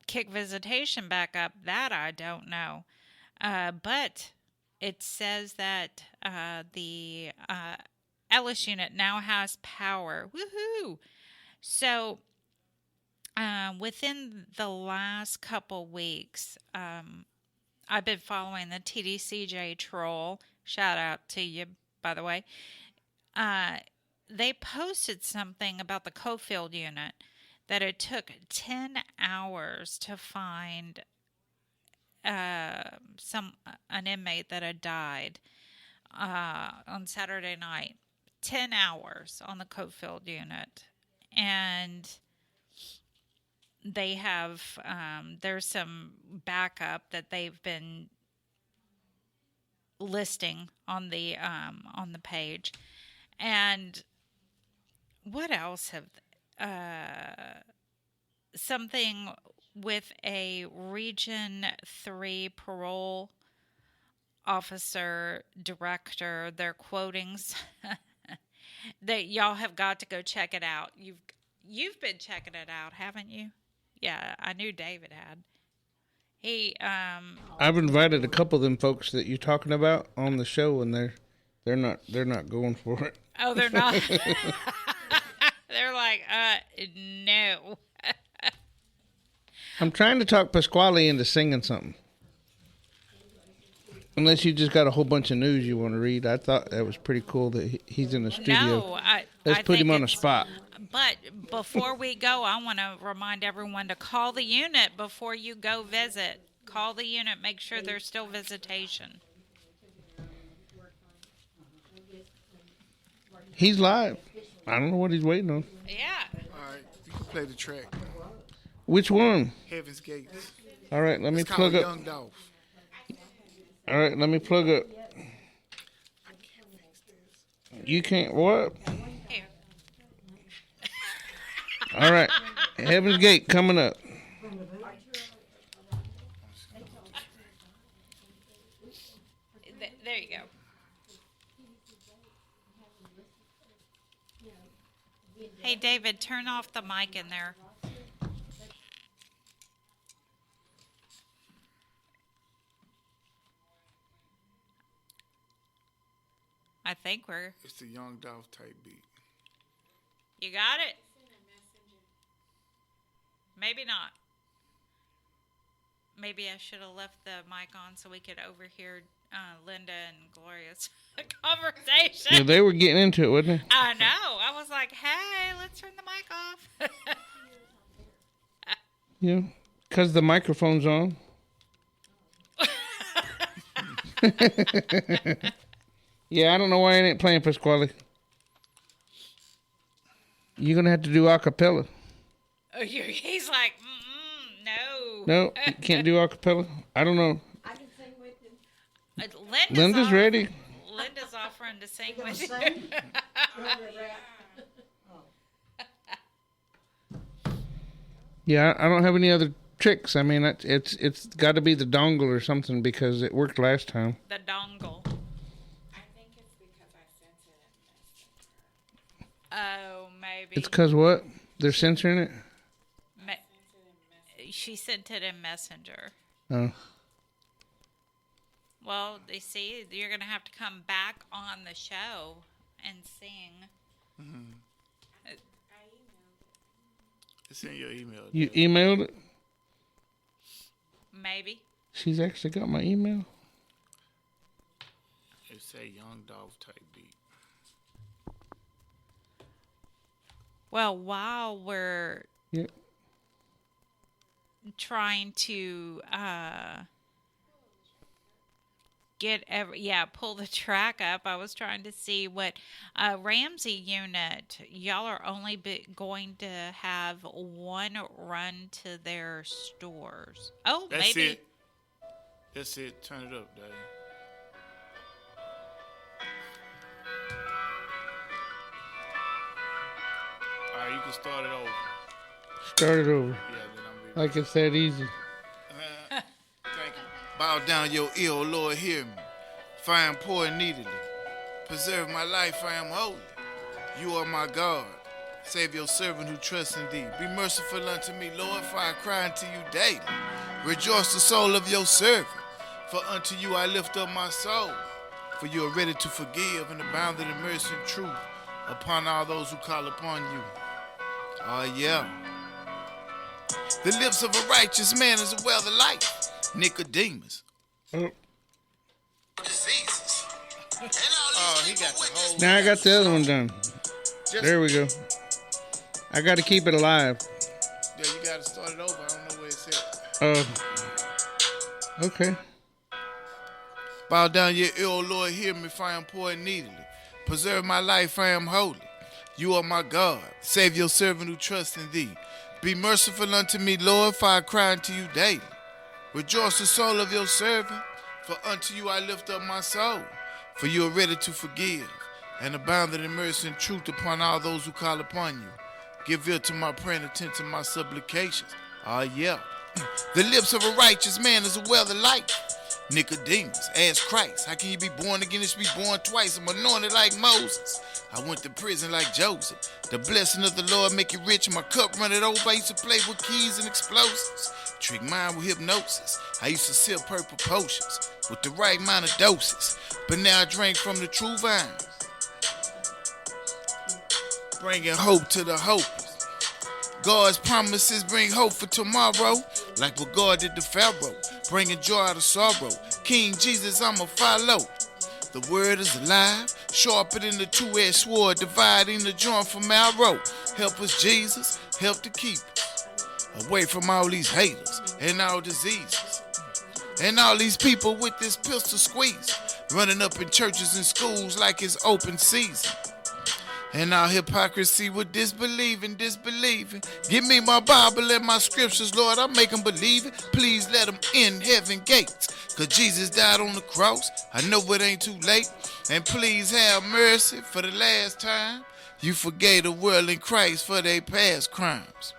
kick visitation back up, that I don't know. But it says that the Ellis unit now has power. Woohoo! So, within the last couple weeks, I've been following the TDCJ Troll. Shout out to you, by the way. They posted something about the Cofield unit, that it took 10 hours to find an inmate that had died on Saturday night. 10 hours on the Cofield unit. And they have, there's some backup that they've been listing on the page. And what else have, something with a Region 3 parole officer director, they're quoting that y'all have got to go check it out. You've been checking it out, haven't you? Yeah, I knew David had. I've invited a couple of them folks that you're talking about on the show, and they're not going for it. Oh, they're not. They're like, no. I'm trying to talk Pasquale into singing something. Unless you just got a whole bunch of news you want to read. I thought that was pretty cool that he's in the studio. No, Let's put him on the spot. But before we go, I want to remind everyone to call the unit before you go visit. Call the unit. Make sure there's still visitation. He's live. I don't know what he's waiting on. Yeah. All right, you can play the track. Which one? Heaven's Gates. All right, let me It's plug called up. Young Dolph. All right, let me plug up. You can't what? Here. All right, Heaven's Gate coming up. There you go. Hey, David, turn off the mic in there. I think we're... It's the Young Dolph type beat. You got it? Maybe not. Maybe I should have left the mic on so we could overhear Linda and Gloria's conversation. Yeah, they were getting into it, wasn't they? I know. I was like, hey, let's turn the mic off. Yeah, because the microphone's on. Yeah, I don't know why I ain't playing Pasquale. You're going to have to do a cappella. Oh, he's like, no. No, you can't do a cappella? I don't know. I can sing with him. Linda's ready. Linda's offering to sing with him. Yeah, I don't have any other tricks. I mean, it's got to be the dongle or something because it worked last time. The dongle. I think it's because I sent it in Messenger. Oh, maybe. It's because what? They're censoring it? She sent it in Messenger. Oh. Well, they see you're going to have to come back on the show and sing. Mm-hmm. It's in your email. You emailed it? Maybe. She's actually got my email. It's a Young Dolph type beat. Well, while we're Yep. trying to pull the track up, I was trying to see what Ramsey Unit, y'all are only going to have one run to their stores. Oh, That's maybe. it. That's it. Turn it up, Daddy. All right, you can start it over. Start it over. Yeah, then I'm like it's that easy. Thank you. Bow down your ear, O Lord, hear me. For I am poor and needily. Preserve my life, I am holy. You are my God. Save your servant who trusts in thee. Be merciful unto me, Lord, for I cry unto you daily. Rejoice the soul of your servant, for unto you I lift up my soul. For you are ready to forgive and abounded in mercy and truth upon all those who call upon you. Yeah. The lips of a righteous man is a well of life. Nicodemus. Diseases. Oh, he got the whole. Now I got the other one done. There we go. I got to keep it alive. Yeah, you got to start it over. I don't know where it's at. Oh. Okay. Bow down your ear, O Lord, hear me, for I am poor and needily. Preserve my life, I am holy. You are my God. Save your servant who trusts in thee. Be merciful unto me, Lord, for I cry unto you daily. Rejoice the soul of your servant, for unto you I lift up my soul. For you are ready to forgive, and abounded in mercy and truth upon all those who call upon you. Give ear to my prayer and attend to my supplications. Yeah. The lips of a righteous man is a well of life. Nicodemus asked Christ, how can you be born again? It should be born twice. I'm anointed like Moses. I went to prison like Joseph. The blessing of the Lord make it rich. My cup run it over. I used to play with keys and explosives. Trick mind with hypnosis. I used to sip purple potions with the right amount of doses. But now I drink from the true vine. Bringing hope to the hopeless. God's promises bring hope for tomorrow, like what God did to Pharaoh, bringing joy out of sorrow. King Jesus, I'ma follow. The word is alive, sharper than the two-edged sword, dividing the joint from marrow. Help us, Jesus, help to keep us away from all these haters and all diseases. And all these people with this pistol squeeze, running up in churches and schools like it's open season. And our hypocrisy with disbelieving. Give me my Bible and my scriptures, Lord, I'll make them believe it. Please let them in heaven gates, cause Jesus died on the cross. I know it ain't too late. And please have mercy for the last time. You forgave the world in Christ for their past crimes.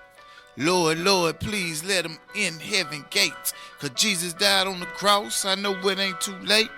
Lord, please let them in heaven gates, cause Jesus died on the cross. I know it ain't too late.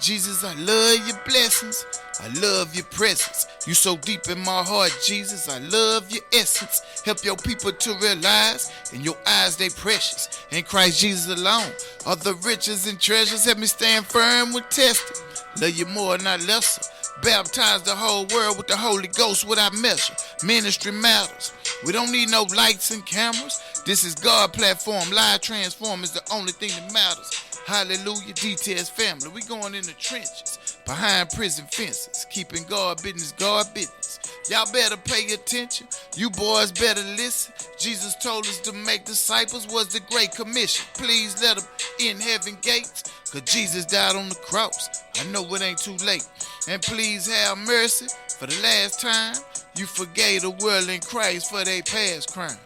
Jesus, I love your blessings. I love your presence. You so deep in my heart, Jesus. I love your essence. Help your people to realize in your eyes they precious. In Christ Jesus alone are the riches and treasures. Help me stand firm when tested. Love you more, not lesser. Baptize the whole world with the Holy Ghost without measure. Ministry matters. We don't need no lights and cameras. This is God platform. Live transform is the only thing that matters. Hallelujah, DTS family. We going in the trenches, behind prison fences, keeping God business. Y'all better pay attention. You boys better listen. Jesus told us to make disciples was the great commission. Please let them in heaven gates, cause Jesus died on the cross. I know it ain't too late. And please have mercy for the last time you forgave the world in Christ for their past crimes.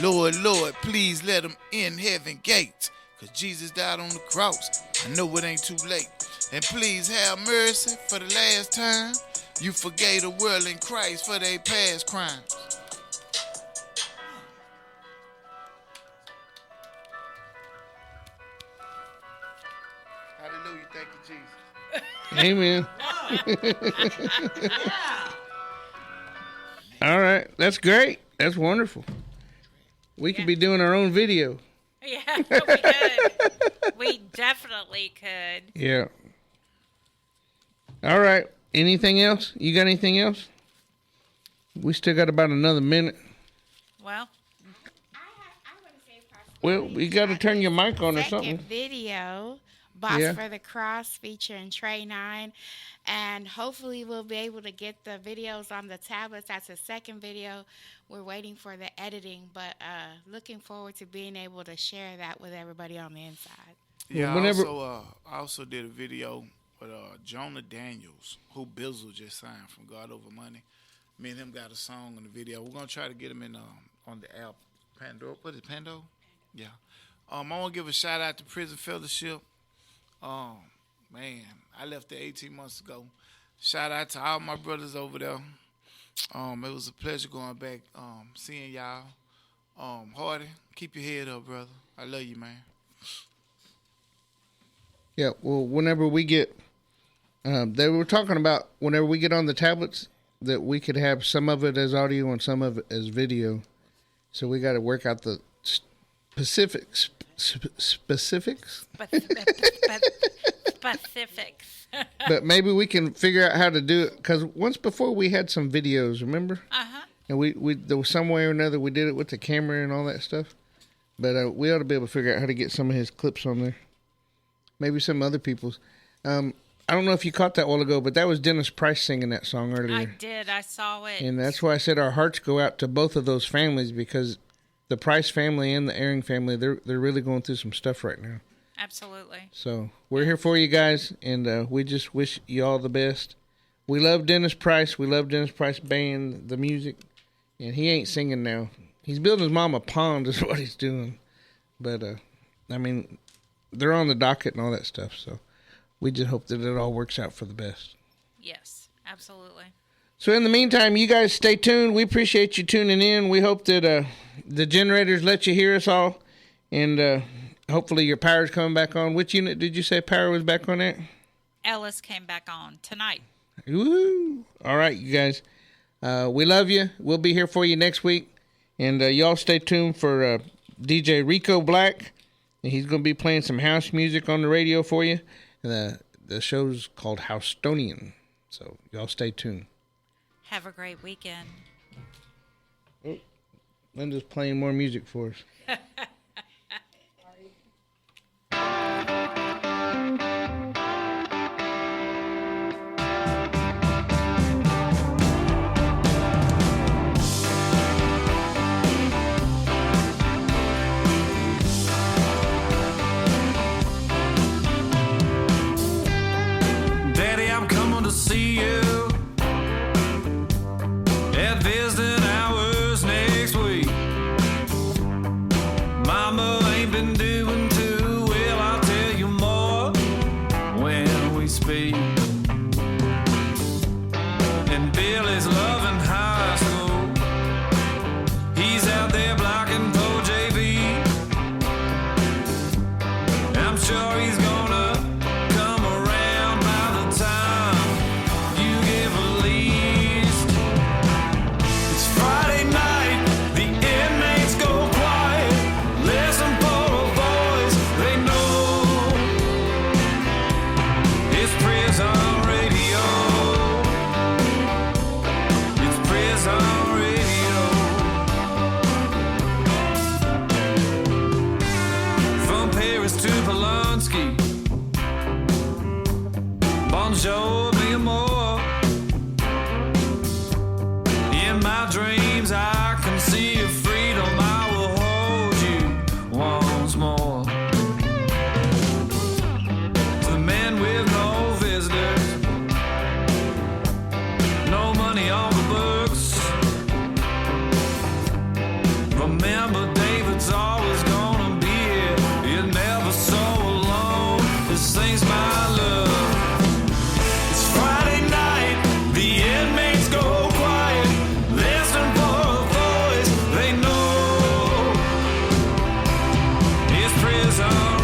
Lord, Lord, please let them in heaven gates, cause Jesus died on the cross. I know it ain't too late. And please have mercy for the last time you forgave the world in Christ for their past crimes. Hallelujah. Thank you, Jesus. Amen. All right. That's great. That's wonderful. We could be doing our own video. Yeah, we could. We definitely could. Yeah. All right. Anything else? You got anything else? We still got about another minute. Well, we got to turn your mic on or Second something. video, Boss for the Cross, featuring Trey 9. And hopefully we'll be able to get the videos on the tablets. That's the second video. We're waiting for the editing, but looking forward to being able to share that with everybody on the inside. Yeah, I also did a video with Jonah Daniels, who Bizzle just signed from God Over Money. Me and him got a song in the video. We're gonna try to get him in on the app Pandora. What is it, Pando? Yeah. I want to give a shout out to Prison Fellowship. Man, I left there 18 months ago. Shout out to all my brothers over there. It was a pleasure going back, seeing y'all. Hardy, keep your head up, brother. I love you, man. Yeah, well, whenever we get, they were talking about whenever we get on the tablets, that we could have some of it as audio and some of it as video. So we got to work out the specifics. But maybe we can figure out how to do it, because once before we had some videos, remember? And we there was some way or another we did it with the camera and all that stuff. But we ought to be able to figure out how to get some of his clips on there. Maybe some other people's. I don't know if you caught that a while ago, but that was Dennis Price singing that song earlier. I did. I saw it. And that's why I said our hearts go out to both of those families, because the Price family and the Airing family, they're really going through some stuff right now. Absolutely. So we're here for you guys, and we just wish you all the best. We love Dennis Price. We love Dennis Price Band, the music, and he ain't singing now. He's building his mom a pond is what he's doing. But, I mean, they're on the docket and all that stuff, so we just hope that it all works out for the best. Yes, absolutely. So in the meantime, you guys stay tuned. We appreciate you tuning in. We hope that the generators let you hear us all, and hopefully your power's coming back on. Which unit did you say power was back on at? Ellis came back on tonight. Woo! All right, you guys. We love you. We'll be here for you next week. And y'all stay tuned for DJ Rico Black. And he's going to be playing some house music on the radio for you. And the show's called Housetonian. So y'all stay tuned. Have a great weekend. Oh, Linda's playing more music for us. Daddy, I'm coming to see you at visiting hours next week. Mama ain't been doing too well, I'll tell you more when we speak. And Billy's loving high school. He's out there blocking poor JV. I'm sure he's gonna come around by the time you give a least. It's Friday night, the inmates go quiet. Listen. is on